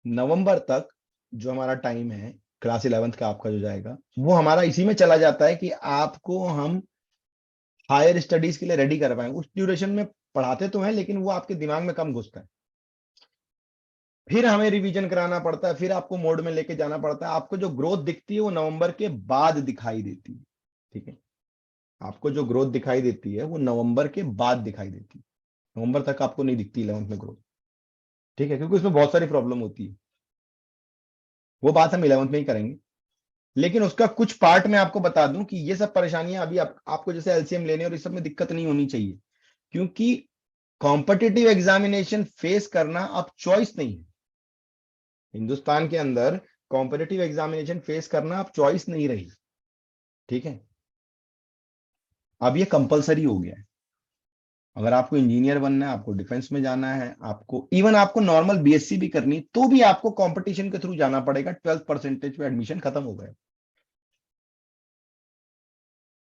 नवंबर तक जो हमारा टाइम है क्लास 11th का आपका जो जाएगा, वो हमारा इसी में चला जाता है कि आपको हम हायर स्टडीज के लिए रेडी कर पाए। उस ड्यूरेशन में पढ़ाते तो हैं, लेकिन वो आपके दिमाग में कम घुसता है, फिर हमें रिवीजन कराना पड़ता है, फिर आपको मोड में लेके जाना पड़ता है। आपको जो ग्रोथ दिखती है वो नवंबर के बाद दिखाई देती है, ठीक है। आपको जो ग्रोथ दिखाई देती है वो नवंबर के बाद दिखाई देती है, नवंबर तक आपको नहीं दिखती 11th में ग्रोथ, ठीक है, क्योंकि उसमें बहुत सारी प्रॉब्लम होती है। वो बात हम 11th में ही करेंगे, लेकिन उसका कुछ पार्ट मैं आपको बता दूं कि ये सब परेशानियां अभी आपको जैसे एलसीएम लेने और इस सब में दिक्कत नहीं होनी चाहिए, क्योंकि कॉम्पिटिटिव एग्जामिनेशन फेस करना अब चॉइस नहीं है। हिंदुस्तान के अंदर कॉम्पिटिटिव एग्जामिनेशन फेस करना अब चॉइस नहीं रही, ठीक है। अब ये कंपलसरी हो गया है। अगर आपको इंजीनियर बनना है, आपको डिफेंस में जाना है, आपको इवन आपको नॉर्मल बीएससी भी करनी, तो भी आपको कंपटीशन के थ्रू जाना पड़ेगा, 12% पे एडमिशन खत्म हो गया।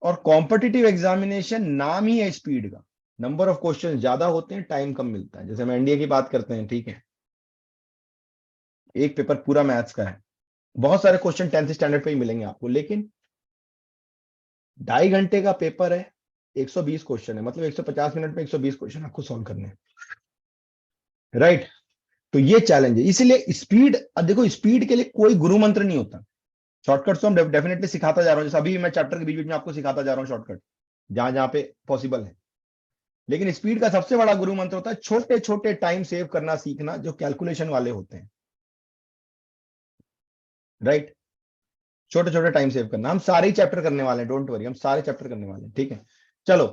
और कॉम्पिटिटिव एग्जामिनेशन नाम ही है स्पीड का, नंबर ऑफ क्वेश्चन ज्यादा होते हैं, टाइम कम मिलता है। जैसे हम एनडीए की बात करते हैं, ठीक है, एक पेपर पूरा मैथ्स का है, बहुत सारे क्वेश्चन 10th स्टैंडर्ड पे ही मिलेंगे आपको, लेकिन 2.5 घंटे का पेपर है, 120 क्वेश्चन है, मतलब 150 मिनट में 120 क्वेश्चन आपको सॉल्व करने हैं, राइट। तो ये चैलेंज है, इसीलिए स्पीड, अब देखो स्पीड के लिए कोई गुरु मंत्र नहीं होता। शॉर्टकट्स तो हम डेफिनेटली सिखाता जा रहा हूं, जैसे अभी मैं चैप्टर के बीच बीच में आपको सिखाता जा रहा हूँ शॉर्टकट, जहां जहां पे पॉसिबल है। लेकिन स्पीड का सबसे बड़ा गुरु मंत्र होता है छोटे छोटे टाइम सेव करना सीखना, जो कैलकुलेशन वाले होते हैं, राइट। छोटे छोटे टाइम सेव करना, हम सारे ही चैप्टर करने वाले हैं, डोंट वरी, हम सारे चैप्टर करने वाले हैं, ठीक है। चलो,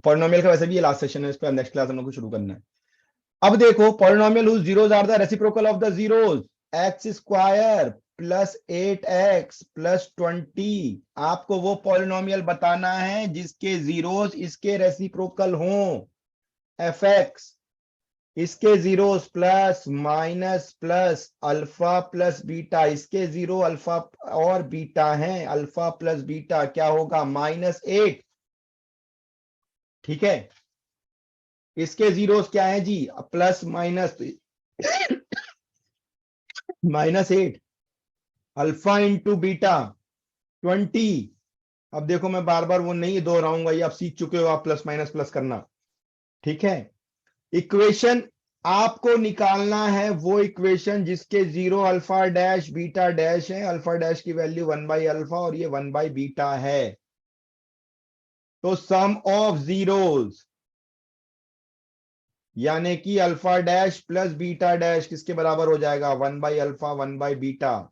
पॉलिनोमियल का वैसे भी ये लास्ट सेशन है, इस पर नेक्स्ट क्लास हम लोग को शुरू करना है। अब देखो, polynomial whose zeros are the reciprocal of the zeros, x square plus 8x plus 20, आपको वो पॉलिनोमियल बताना है जिसके जीरोस इसके रेसिप्रोकल हों, एफ एक्स इसके zeros plus minus plus alpha plus beta, इसके जीरो अल्फा और बीटा हैं, अल्फा प्लस बीटा क्या होगा -8। ठीक है, इसके जीरोस क्या है जी, plus minus -8, alpha into beta 20। अब देखो मैं बार बार वो नहीं दोहराऊंगा, ये आप सीख चुके हो, आप प्लस माइनस प्लस करना। ठीक है, इक्वेशन आपको निकालना है वो इक्वेशन जिसके zero alpha dash beta dash है, अल्फा डैश की वैल्यू 1/अल्फा और ये 1/बीटा है। तो सम ऑफ जीरोस यानी कि alpha dash plus beta dash किसके बराबर हो जाएगा, 1/अल्फा 1/बीटा।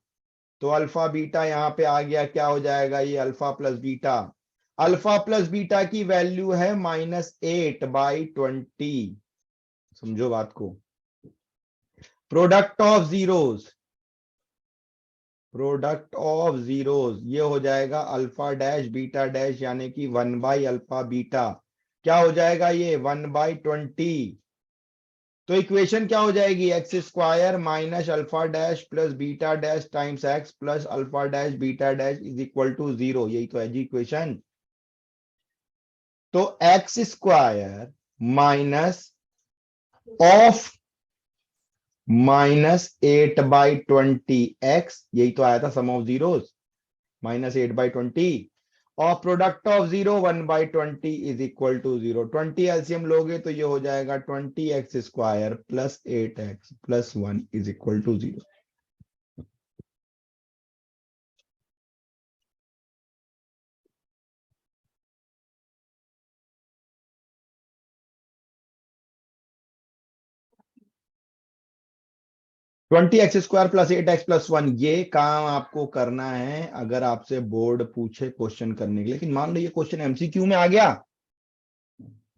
तो अल्फा बीटा यहां पे आ गया, क्या हो जाएगा ये alpha plus beta. Alpha plus beta की वैल्यू है -8/20। समझो बात को। Product of zeros, product of zeros ये हो जाएगा अल्फा डैश बीटा डैश यानी कि 1/अल्फा बीटा, क्या हो जाएगा ये 1/20। तो इक्वेशन क्या हो जाएगी, x square minus alpha dash plus beta dash times x plus alpha dash beta dash is equal to 0। यही तो है जी इक्वेशन। तो x square minus of -8/20 x, यही तो आया था सम ऑफ जीरोस, -8/20 और product of zero 1/20 is equal to 0। 20 LCM लोगे तो ये हो जाएगा 20x² plus 8x plus 1 is equal to 0। 20x² plus 8x plus 1 ये काम आपको करना है अगर आपसे बोर्ड पूछे क्वेश्चन करने के लिए। लेकिन मान लो ये क्वेश्चन एमसीक्यू में आ गया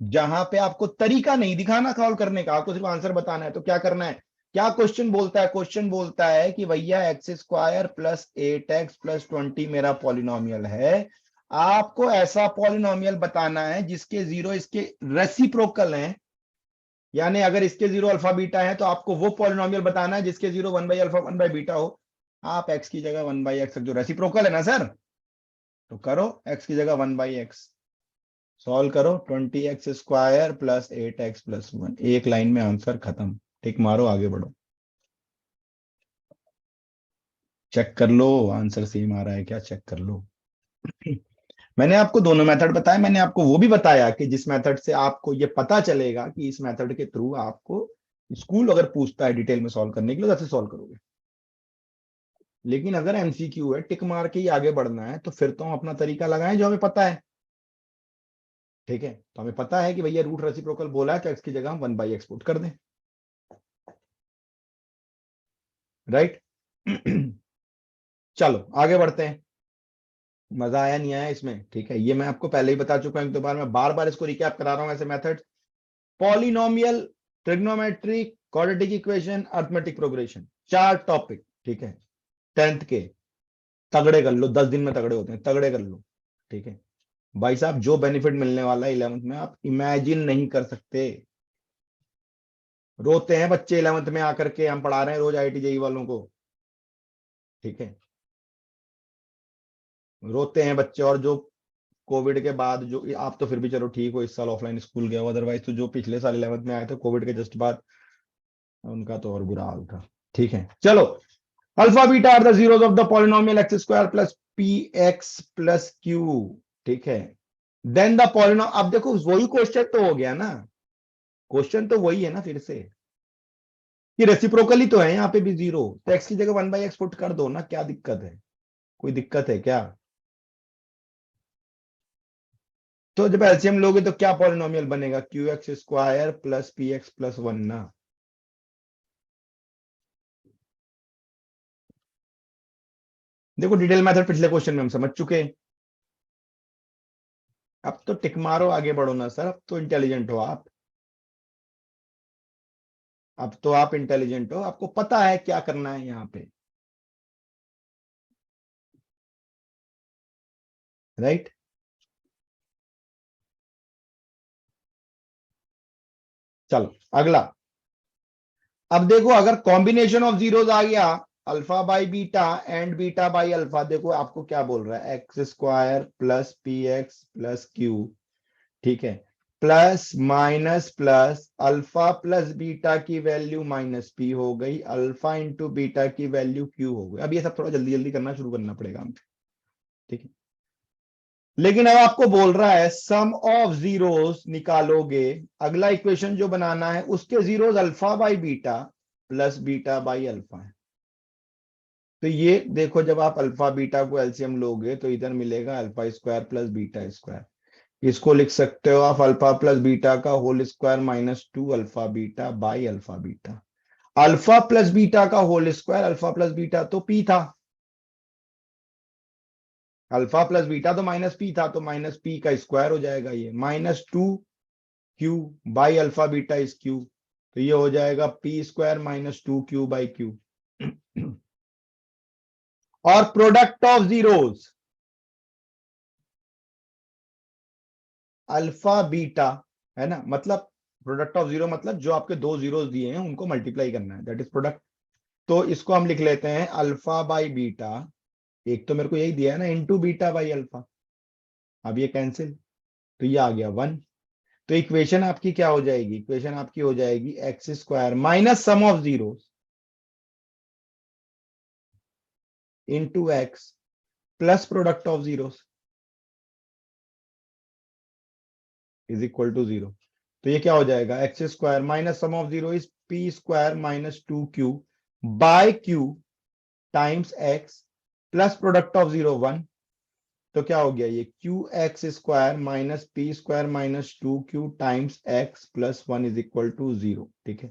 जहां पे आपको तरीका नहीं दिखाना सॉल्व करने का, आपको सिर्फ आंसर बताना है, तो क्या करना है, क्या क्वेश्चन बोलता है, क्वेश्चन बोलता है कि भैया x² प्लस 8x प्लस 20 मेरा पॉलिनोमियल है। आपको ऐसा पॉलिनोमियल बताना है जिसके जीरो इसके रेसिप्रोकल हैं, यानी अगर इसके जीरो अल्फा बीटा है तो आपको वो पॉलिनोमियल बताना है जिसके जीरो 1/अल्फा 1/बीटा हो। आप x की जगह 1/x, जो रेसिप्रोकल है ना सर, तो करो x की जगह 1/x, सॉल्व करो 20x² प्लस 8x प्लस 1, एक लाइन में आंसर खत्म। टिक मारो आगे बढ़ो, चेक कर लो आंसर सेम आ रहा है क्या, चेक कर लो। मैंने आपको दोनों मेथड बताए, मैंने आपको वो भी बताया कि जिस मेथड से आपको ये पता चलेगा कि इस मेथड के थ्रू आपको स्कूल अगर पूछता है डिटेल में सॉल्व करने के लिए वैसे सॉल्व करोगे। लेकिन अगर एमसीक्यू है टिक मार के ही आगे बढ़ना है तो फिर तो हम अपना तरीका लगाएं जो हमें पता है। ठीक है, तो हमें पता है कि भैया रूट रेसिप्रोकल बोला है तो एक्स की जगह हम 1/x पुट कर दें, राइट। चलो आगे बढ़ते हैं। मजा आया नहीं आया इसमें, ठीक है, ये मैं आपको पहले ही बता चुका हूं, एक दो बार मैं बार बार इसको रिकैप करा रहा हूं ऐसे method. Polynomial, trigonometric, quadratic equation, arithmetic progression, 4 topic. ठीक है, 10th के तगड़े कर लो, 10 दिन में तगड़े होते हैं, तगड़े कर लो। ठीक है भाई साहब, जो बेनिफिट मिलने वाला है 11th में आप इमेजिन नहीं कर सकते। रोते हैं बच्चे 11th में आकर के, हम पढ़ा रहे हैं रोज आईआईटी जेई वालों को। ठीक है, रोते हैं बच्चे। और जो कोविड के बाद, जो आप तो फिर भी चलो ठीक हो, इस साल ऑफलाइन स्कूल गया हो, अदरवाइज तो जो पिछले साल 11th में आए थे कोविड के जस्ट बाद, उनका तो और बुरा हाल था। ठीक है चलो, alpha beta are the zeros of the polynomial x² plus px plus q। ठीक है, देन द पॉलिनो, अब देखो वही क्वेश्चन तो हो गया ना, क्वेश्चन तो वही है ना फिर से, कि रेसिप्रोकली तो है यहाँ पे भी जीरो, तो x की जगह 1/x पुट कर दो ना, क्या दिक्कत है, कोई दिक्कत है क्या। तो जब एलसीएम लोगे तो क्या पॉलिनोमियल बनेगा, qx² प्लस px प्लस 1 ना। देखो डिटेल मेथड पिछले क्वेश्चन में हम समझ चुके हैं, अब तो टिक मारो आगे बढ़ो ना सर, अब तो इंटेलिजेंट हो आप, अब तो आप इंटेलिजेंट हो, आपको पता है क्या करना है यहाँ पे, राइट। चलो अगला, अब देखो अगर कॉम्बिनेशन ऑफ जीरोस आ गया, alpha by beta and beta by alpha, देखो आपको क्या बोल रहा है, x square plus P x plus Q, ठीक है, plus minus plus alpha plus beta की वैल्यू माइनस पी हो गई, अल्फा इंटू बीटा की वैल्यू क्यू हो गई। अब ये सब थोड़ा जल्दी जल्दी करना शुरू करना पड़ेगा हमको, ठीक है। लेकिन अब आपको बोल रहा है सम ऑफ जीरोस निकालोगे, अगला इक्वेशन जो बनाना है उसके zeros alpha by beta plus beta by alpha है। तो ये देखो जब आप अल्फा बीटा को एलसीएम लोगे तो इधर मिलेगा alpha square plus beta square, इसको लिख सकते हो आप अल्फा प्लस बीटा का whole square minus two alpha beta by alpha beta. Alpha plus beta का whole square, alpha plus beta तो पी था, अल्फा प्लस बीटा तो माइनस पी था, तो माइनस पी का स्क्वायर हो जाएगा, ये minus two q by alpha beta is q, तो ये हो जाएगा p square minus two q by q. और product of zeros alpha beta, है ना, मतलब प्रोडक्ट ऑफ जीरो मतलब जो आपके दो जीरोस दिए हैं उनको मल्टीप्लाई करना है, दैट इज प्रोडक्ट। तो इसको हम लिख लेते हैं अल्फा बाई बीटा, एक तो मेरे को यही दिया है ना, इंटू बीटा बाई अल्फा, अब ये कैंसिल, तो ये आ गया वन। तो इक्वेशन आपकी क्या हो जाएगी, इक्वेशन आपकी हो जाएगी x square minus sum of zero into x plus product of zero is equal to zero. तो ये क्या हो जाएगा, x square minus sum of zero is p square minus two q by q times x plus product of zero one. तो क्या हो गया, ये q x square minus p square minus two q times x plus one is equal to zero, ठीक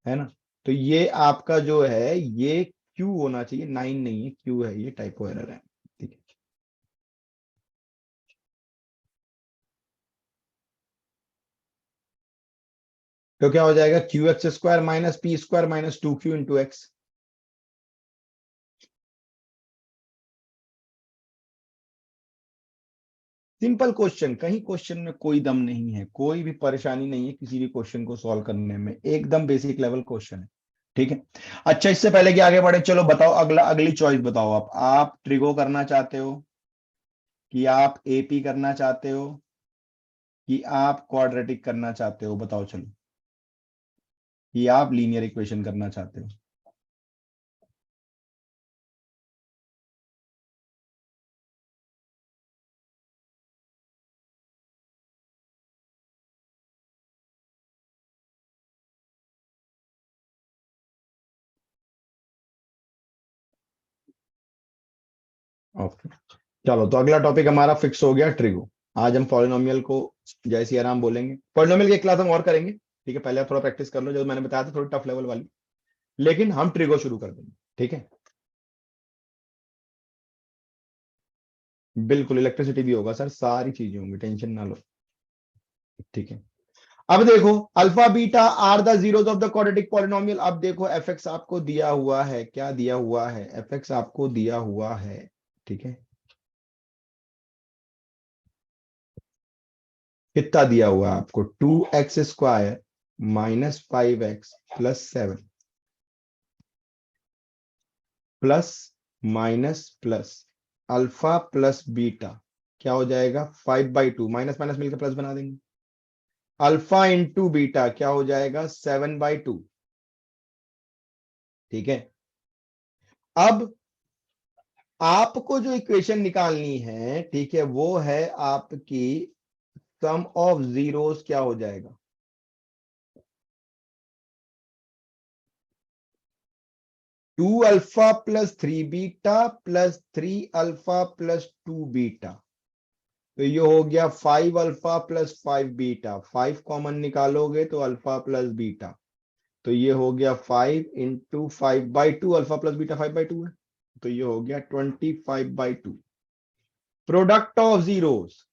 है ना। तो ये आपका जो है ये क्यू होना चाहिए, नाइन नहीं है, क्यू है, ये टाइपो एरर है, ठीक है। तो क्या हो जाएगा, Q x square minus p square minus two Q into x. Simple question, कहीं क्वेश्चन में कोई दम नहीं है, कोई भी परेशानी नहीं है किसी भी क्वेश्चन को सॉल्व करने में, एकदम बेसिक लेवल क्वेश्चन है, ठीक है। अच्छा इससे पहले कि आगे बढ़े, चलो बताओ अगला, अगली चॉइस बताओ, आप ट्रिगो करना चाहते हो कि आप एपी करना चाहते हो कि आप क्वाड्रेटिक करना चाहते हो, बताओ चलो, कि आप लीनियर इक्वेशन करना चाहते हो। ओके, चलो तो अगला टॉपिक हमारा फिक्स हो गया, ट्रिगो। आज हम पॉलिनोमियल को जय सिया राम बोलेंगे, पॉलिनोमियल की एक क्लास हम और करेंगे, ठीक है, पहले आप थोड़ा प्रैक्टिस कर लो, जो मैंने बताया था थोड़ी टफ लेवल वाली, लेकिन हम ट्रिगो शुरू कर देंगे, ठीक है। बिल्कुल इलेक्ट्रिसिटी भी होगा सर, सारी चीजें होंगी, टेंशन ना लो, ठीक है। अब देखो alpha beta are the zeros of the quadratic polynomial. अब देखो एफ एक्स आपको दिया हुआ है, क्या दिया हुआ है, एफ एक्स आपको दिया हुआ है, ठीक है, कितना दिया हुआ है आपको, two x square minus five x plus seven plus minus plus alpha plus beta, क्या हो जाएगा, five by two, minus minus मिलकर प्लस बना देंगे, अल्फा इंटू बीटा क्या हो जाएगा, सेवन बाई टू, ठीक है। अब आपको जो इक्वेशन निकालनी है, ठीक है, वो है आपकी सम ऑफ जीरोस, क्या हो जाएगा, two alpha plus three beta plus three alpha plus two beta, तो ये हो गया five alpha plus five beta, five common निकालोगे तो अल्फा प्लस बीटा, तो ये हो गया five into five by two, alpha plus beta five by two है, तो ये हो गया 25/2। Product of zeros,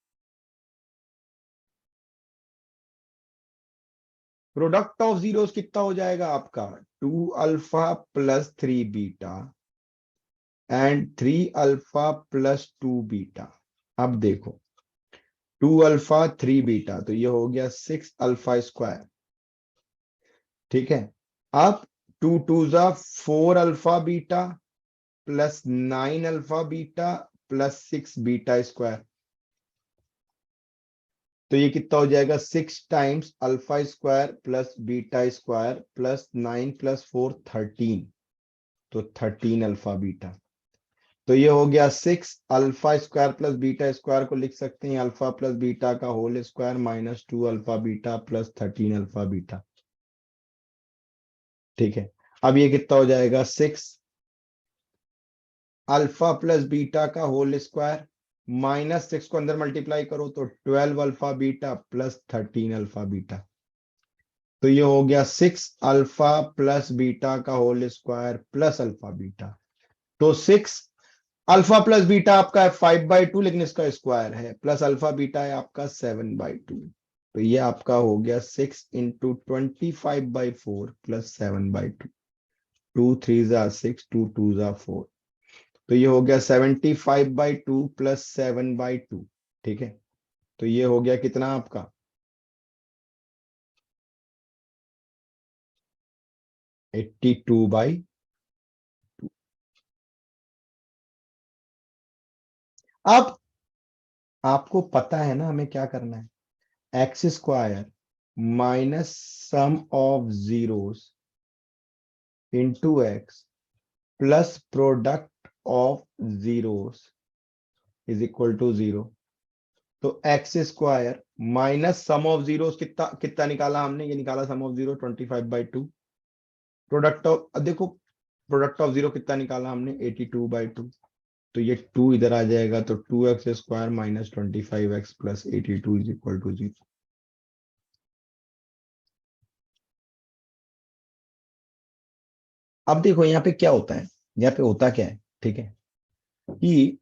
product of zeros कितना हो जाएगा आपका, two alpha plus three beta and three alpha plus two beta. अब देखो टू अल्फा थ्री बीटा, तो ये हो गया सिक्स अल्फा स्क्वायर ठीक है। अब 2 2 4 alpha beta plus 9 alpha beta plus 6 beta square, तो ये कितना हो जाएगा 6 times alpha square plus beta square plus 9 plus 4 13, तो 13 अल्फा बीटा। तो ये हो गया 6 alpha square plus beta square को लिख सकते हैं अल्फा प्लस बीटा का whole square minus 2 alpha beta plus 13 alpha beta. ठीक है, अब ये कितना हो जाएगा 6 अल्फा प्लस बीटा का होल स्क्वायर माइनस 6 को अंदर मल्टीप्लाई करो तो 12 alpha beta plus 13 alpha beta. तो ये हो गया 6 अल्फा प्लस बीटा का whole square plus alpha beta. तो 6 अल्फा प्लस बीटा आपका है 5/2, लेकिन इसका स्क्वायर है, प्लस अल्फा बीटा है आपका 7/2। तो ये आपका हो गया 6 इंटू 25/4 प्लस 7/2, 2 3 × 6, 2 2 × 4, तो ये हो गया 75/2 प्लस 7/2। ठीक है, तो ये हो गया कितना आपका 82/2। अब आपको पता है ना हमें क्या करना है, x square minus sum of zeros into x plus product of zeros is equal to 0। तो x square minus sum of zeros कितना कितना निकाला हमने, ये निकाला sum of zero 25/2, product of, देखो प्रोडक्ट ऑफ जीरो कितना निकाला हमने 82/2, तो ये 2 इधर आ जाएगा, तो 2x square minus 25x plus 82 is equal to 0। अब देखो यहाँ पे क्या होता है, यहाँ पे होता क्या है, ठीक है कि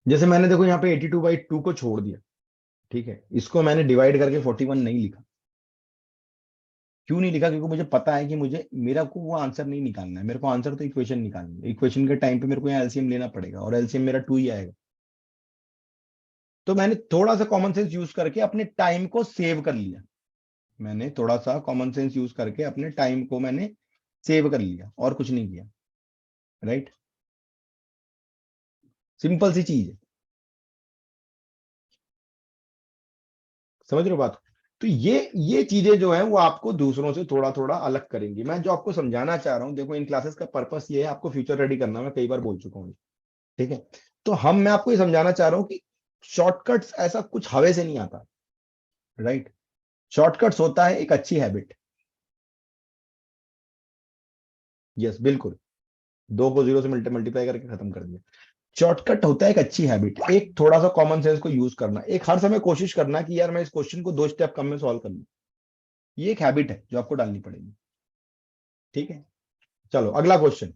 जैसे मैंने देखो यहाँ पे 82/2 को छोड़ दिया, ठीक है, इसको मैंने डिवाइड करके 41 नहीं लिखा। क्यों नहीं लिखा, क्योंकि मुझे पता है कि मुझे मेरा को वो आंसर नहीं निकालना है, मेरे को आंसर तो इक्वेशन निकालनी है, इक्वेशन के टाइम पे मेरे को यहाँ एलसीएम लेना पड़ेगा और एलसीएम मेरा 2 ही आएगा। तो मैंने थोड़ा सा कॉमन सेंस यूज करके अपने टाइम को सेव कर लिया, मैंने थोड़ा सा कॉमन सेंस यूज करके अपने टाइम को मैंने सेव कर लिया और कुछ नहीं किया, राइट। सिंपल सी चीज है, समझ रहे हो बात को? तो ये चीजें जो है वो आपको दूसरों से थोड़ा थोड़ा अलग करेंगी। मैं जो आपको समझाना चाह रहा हूँ, देखो इन क्लासेस का पर्पस ये है आपको फ्यूचर रेडी करना, मैं कई बार बोल चुका हूँ, ठीक है। तो मैं आपको ये समझाना चाह रहा हूँ कि शॉर्टकट्स ऐसा कुछ हवे से नहीं आता, राइट। शॉर्टकट्स होता है एक अच्छी हैबिट। यस बिल्कुल, 2 को 0 से मल्टीप्लाई करके खत्म कर दिया। शॉर्टकट होता है एक अच्छी हैबिट, एक थोड़ा सा कॉमन सेंस को यूज करना, एक हर समय कोशिश करना कि यार मैं इस क्वेश्चन को 2 स्टेप कम में सॉल्व कर लूं। ये एक हैबिट है जो आपको डालनी पड़ेगी, ठीक है। चलो अगला question.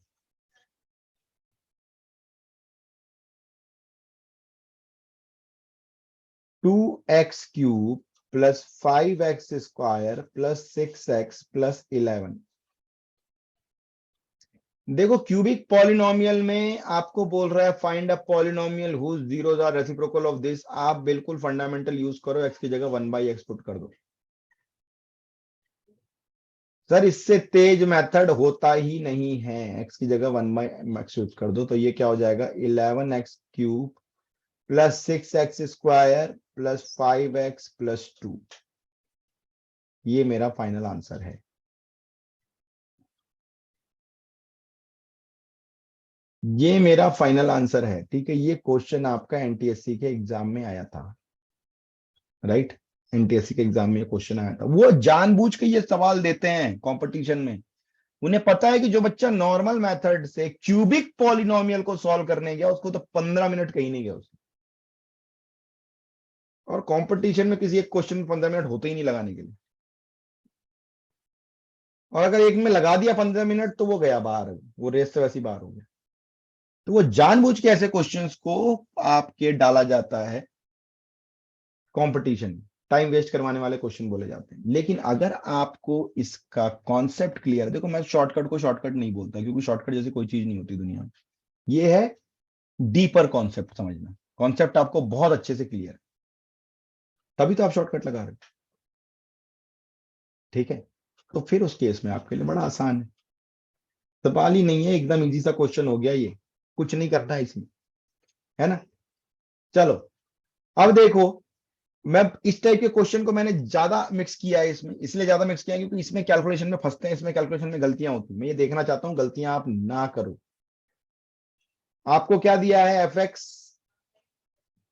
2x³ plus 5x² plus 6x plus 11। देखो क्यूबिक पॉलिनोमियल में आपको बोल रहा है find a polynomial whose zeros are reciprocal of this. आप बिल्कुल फंडामेंटल यूज करो, एक्स की जगह 1/x पुट कर दो। सर इससे तेज मेथड होता ही नहीं है, एक्स की जगह 1/x यूज कर दो, तो ये क्या हो जाएगा 11x³ plus 6x² plus 5x plus 2। ये मेरा फाइनल आंसर है। ये मेरा फाइनल आंसर है, ठीक है। ये क्वेश्चन आपका एनटीएससी के एग्जाम में आया था, राइट। एनटीएससी के एग्जाम में क्वेश्चन आया था, वो जानबूझ के ये सवाल देते हैं कंपटीशन में। उन्हें पता है कि जो बच्चा नॉर्मल मेथड से क्यूबिक पॉलिनोमियल को सॉल्व करने गया उसको तो 15 मिनट कहीं नहीं गया उसको। और कंपटीशन में किसी एक क्वेश्चन में 15 मिनट होते ही नहीं लगाने के लिए, और अगर एक में लगा दिया 15 मिनट तो वो गया बाहर, वो रेस से वैसे ही बाहर हो गया। तो वो जानबूझ के ऐसे क्वेश्चंस को आपके डाला जाता है कंपटीशन, टाइम वेस्ट करवाने वाले क्वेश्चन बोले जाते हैं। लेकिन अगर आपको इसका कॉन्सेप्ट क्लियर, देखो मैं शॉर्टकट को शॉर्टकट नहीं बोलता, क्योंकि शॉर्टकट जैसी कोई चीज नहीं होती दुनिया में। ये है डीपर कॉन्सेप्ट समझना, कॉन्सेप्ट आपको बहुत अच्छे से क्लियर है, तभी तो आप शॉर्टकट लगा रहे हो। ठीक है, तो फिर उस केस में आपके लिए बड़ा आसान है, सवाल ही नहीं है, एकदम इजी सा क्वेश्चन हो गया ये, कुछ नहीं करना है इसमें, है ना। चलो अब देखो, मैं इस टाइप के क्वेश्चन को मैंने ज्यादा मिक्स किया है इसमें, इसलिए ज्यादा मिक्स किया है क्योंकि इसमें कैलकुलेशन में फंसते हैं, इसमें कैलकुलेशन में गलतियां होती हैं, मैं ये देखना चाहता हूं गलतियां आप ना करो। आपको क्या दिया है, F x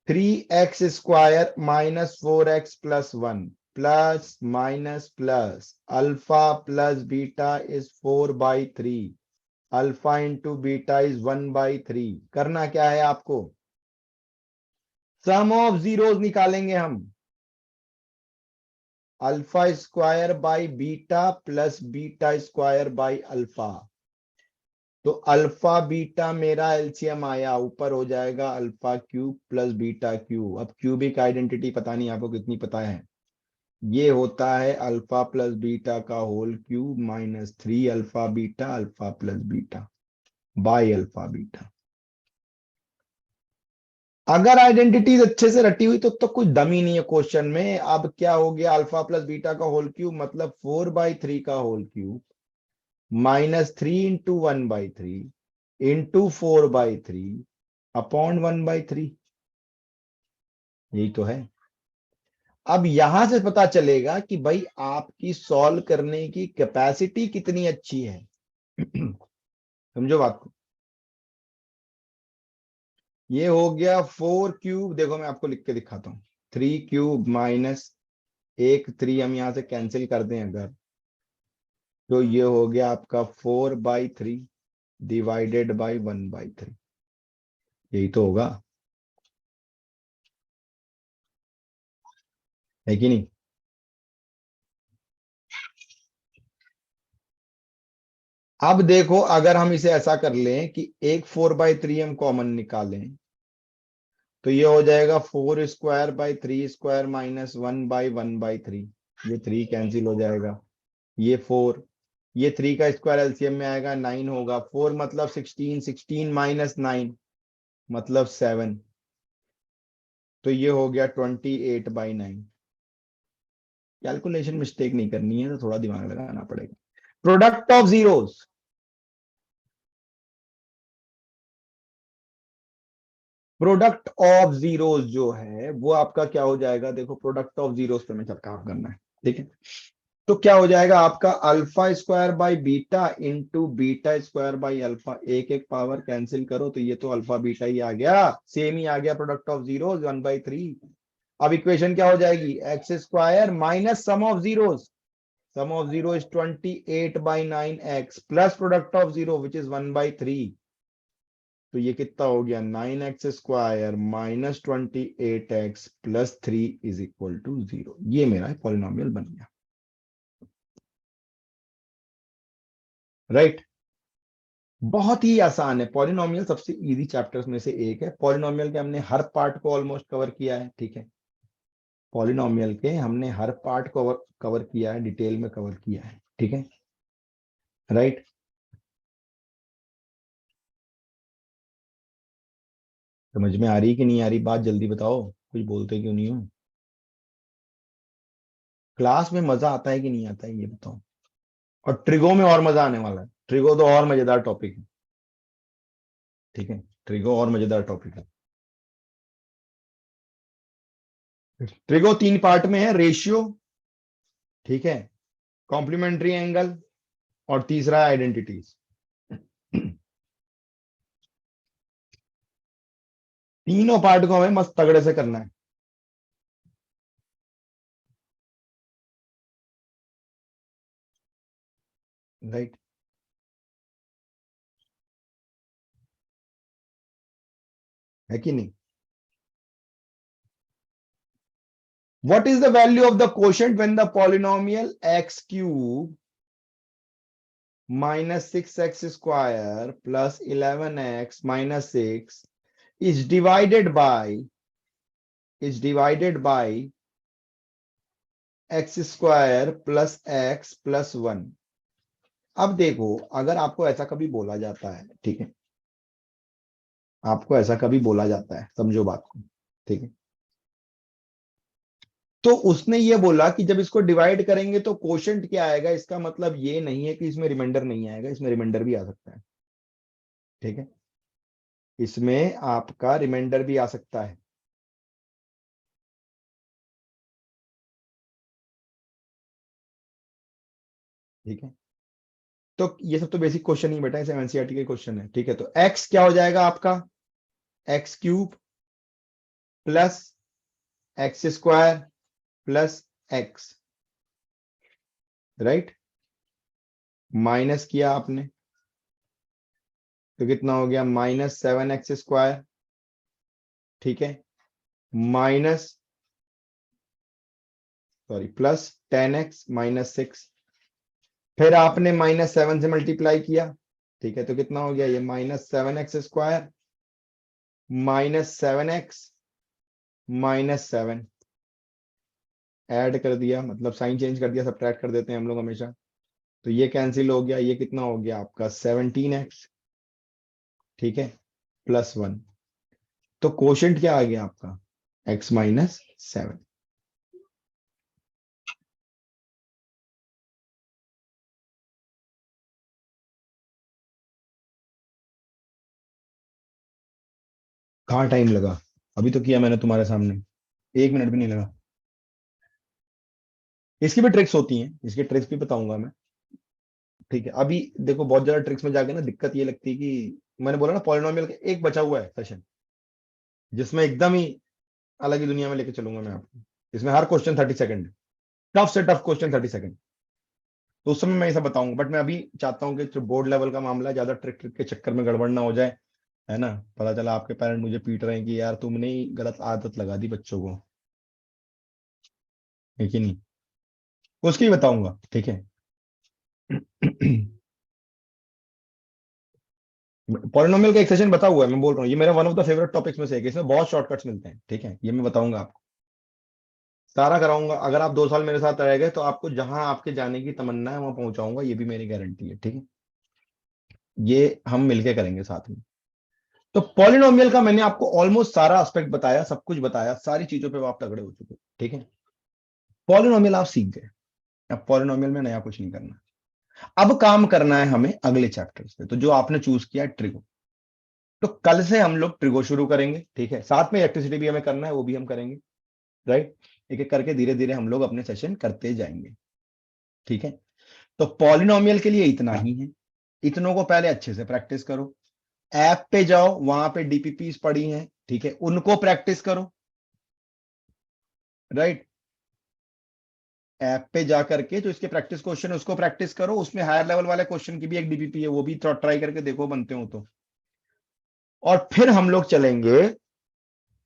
3x² minus 4x plus 1 plus minus plus alpha plus beta is 4/3, alpha into beta is 1/3। करना क्या है आपको, सम ऑफ जीरोस निकालेंगे हम, alpha square by beta plus beta square by alpha. तो अल्फा बीटा मेरा एलसीएम आया, ऊपर हो जाएगा alpha cube plus beta cube. अब क्यूबिक आइडेंटिटी पता नहीं आपको कितनी पता है, ये होता है अल्फा प्लस बीटा का whole cube minus 3 alpha plus beta by alpha beta. अगर आइडेंटिटीज अच्छे से रटी हुई तो कुछ दम ही नहीं है क्वेश्चन में। अब क्या हो गया, अल्फा प्लस बीटा का होल क्यूब मतलब 4/3 का whole cube minus 3 into 1/3 into 4/3 upon 1/3, यही तो है। अब यहां से पता चलेगा कि भाई आपकी सॉल्व करने की कैपेसिटी कितनी अच्छी है। समझो बात को, ये हो गया 4 क्यूब, देखो मैं आपको लिख के दिखाता हूं, 3 क्यूब माइनस एक 3 हम यहां से कैंसिल कर दें अगर, तो ये हो गया आपका 4/3 डिवाइडेड बाई 1/3, यही तो होगा, है कि नहीं। अब देखो अगर हम इसे ऐसा कर लें कि एक 4/3 हम कॉमन निकालें, तो ये हो जाएगा 4² बाई 3² माइनस 1/1/3, ये 3 कैंसिल हो जाएगा, ये 4, ये 3 का स्क्वायर एलसीएम में आएगा 9 होगा, 4 मतलब 16, 16 माइनस 9 मतलब 7, तो ये हो गया 28/9। कैलकुलेशन मिस्टेक नहीं करनी है तो थोड़ा दिमाग लगाना पड़ेगा। Product of zeros, product of zeros जो है वो आपका क्या हो जाएगा, देखो प्रोडक्ट ऑफ जीरोस पे मैं चल काम करना है, ठीक है। तो क्या हो जाएगा आपका alpha square by beta into beta square by alpha, एक एक पावर कैंसिल करो तो ये तो अल्फा बीटा ही आ गया, सेम ही आ गया प्रोडक्ट ऑफ जीरोस 1/3। अब इक्वेशन क्या हो जाएगी, x square minus sum of zeros, sum of zero is 28/9x plus product of zero which is 1/3, तो ये कितना हो गया 9x² minus 28x plus 3 is equal to 0। ये मेरा पॉलिनोमियल बन गया, राइट। बहुत ही आसान है पॉलिनोमियल, सबसे इजी चैप्टर्स में से एक है। पॉलिनोमियल के हमने हर पार्ट को ऑलमोस्ट कवर किया है, ठीक है। पॉलिनोमियल के हमने हर पार्ट को कवर किया है, डिटेल में कवर किया है, ठीक है, राइट। समझ में आ रही कि नहीं आ रही बात, जल्दी बताओ, कुछ बोलते क्यों नहीं हो। क्लास में मजा आता है कि नहीं आता है ये बताओ। और ट्रिगो में और मजा आने वाला है, ट्रिगो तो और मजेदार टॉपिक है, ठीक है, ट्रिगो और मजेदार टॉपिक है। ट्रिगो 3 पार्ट में है, रेशियो, ठीक है, कॉम्प्लीमेंट्री एंगल, और तीसरा है आइडेंटिटीज। तीनों पार्ट को हमें मस्त तगड़े से करना है, राइट। है कि नहीं। What is the value of the quotient when the polynomial x cube minus 6x² plus 11x minus 6 is divided by x² plus x plus 1। अब देखो अगर आपको ऐसा कभी बोला जाता है, ठीक है, आपको ऐसा कभी बोला जाता है, समझो बात को, ठीक है, तो उसने ये बोला कि जब इसको डिवाइड करेंगे तो कोशेंट क्या आएगा, इसका मतलब ये नहीं है कि इसमें रिमाइंडर नहीं आएगा, इसमें रिमाइंडर भी आ सकता है। ठीक है, इसमें आपका रिमाइंडर भी आ सकता है। ठीक है, तो ये सब तो बेसिक क्वेश्चन ही बेटा, ऐसे एनसीईआरटी के क्वेश्चन है। ठीक है, तो एक्स क्या हो जाएगा आपका, x cube plus x square plus x, right, minus किया आपने तो कितना हो गया, -7x²। ठीक है, माइनस, सॉरी, +10x-6। फिर आपने -7 से मल्टीप्लाई किया। ठीक है, तो कितना हो गया ये, -7x² -7x -7, ऐड कर दिया, मतलब साइन चेंज कर दिया, सब्ट्रैक्ट कर देते हैं हम लोग हमेशा। तो ये कैंसिल हो गया, ये कितना हो गया आपका 17x। ठीक है, +1। तो कोशेंट क्या आ गया आपका, x-7। कहाँ टाइम लगा, अभी तो किया मैंने तुम्हारे सामने, 1 मिनट भी नहीं लगा। इसकी भी ट्रिक्स होती हैं, इसकी ट्रिक्स भी बताऊंगा मैं। ठीक है, अभी देखो बहुत ज्यादा ट्रिक्स में जाके ना दिक्कत ये लगती है कि मैंने बोला ना पॉलिनोमियल का एक बचा हुआ है सेशन, जिसमें एकदम ही अलग ही दुनिया में लेके चलूंगा मैं आपको। इसमें हर क्वेश्चन 30 सेकंड, टफ से टफ क्वेश्चन 30 सेकंड, तो उस समय मैं ये सब बताऊंगा। बट मैं अभी चाहता हूँ कि जो बोर्ड लेवल का मामला है, ज्यादा ट्रिक ट्रिक के चक्कर में गड़बड़ ना हो जाए, है ना। पता चला आपके पेरेंट मुझे पीट रहे हैं कि यार तुमने ही गलत आदत लगा दी बच्चों को, है कि नहीं, उसकी बताऊंगा। ठीक है। पॉलिनोमियल का एक सेशन बता हुआ है, मैं बोल रहा हूँ, ये मेरा one of the favourite topics में से एक है, इसमें बहुत शॉर्टकट्स मिलते हैं। ठीक है, ये मैं बताऊंगा आपको, सारा कराऊंगा। अगर आप 2 साल मेरे साथ रह गए तो आपको जहां आपके जाने की तमन्ना है वहां पहुंचाऊंगा, ये भी मेरी गारंटी है। ठीक है, ये हम मिलके करेंगे साथ में। तो पॉलिनोमियल का मैंने आपको ऑलमोस्ट सारा एस्पेक्ट बताया, सब कुछ बताया, सारी चीजों पे आप तगड़े हो चुके हो। ठीक है, पॉलिनोमियल आप सीख गए, अब पॉलिनोमियल में नया कुछ नहीं करना। अब काम करना है हमें अगले चैप्टर्स पे, तो जो आपने चूज किया ट्रिगो, तो कल से हम लोग ट्रिगो शुरू करेंगे। ठीक है, साथ में इलेक्ट्रिसिटी भी हमें करना है, वो भी हम करेंगे, राइट। एक एक करके धीरे धीरे हम लोग अपने सेशन करते जाएंगे। ठीक है, तो पॉलिनोमियल के लिए इतना ही है, इतनों को पहले अच्छे से प्रैक्टिस करो। ऐप पे जाओ, वहां पे डीपीपीस पड़ी हैं, ठीक है, उनको प्रैक्टिस करो, राइट। ऐप पे जा करके जो इसके प्रैक्टिस क्वेश्चन है उसको प्रैक्टिस करो, उसमें हायर लेवल वाले क्वेश्चन की भी एक डीपीपी है, वो भी ट्राई करके देखो बनते हो तो। और फिर हम लोग चलेंगे,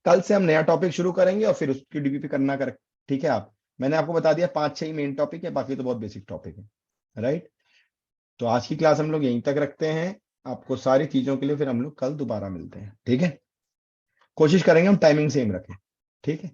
कल से हम नया टॉपिक शुरू करेंगे और फिर उसकी डीपीपी करना कर। ठीक है, आप, मैंने आपको बता दिया 5-6 मेन टॉपिक है, बाकी तो बहुत बेसिक टॉपिक है, राइट। तो आज की क्लास हम लोग यहीं तक रखते हैं, आपको सारी चीजों के लिए फिर हम लोग कल दोबारा मिलते हैं। ठीक है, कोशिश करेंगे हम टाइमिंग सेम रखें। ठीक है।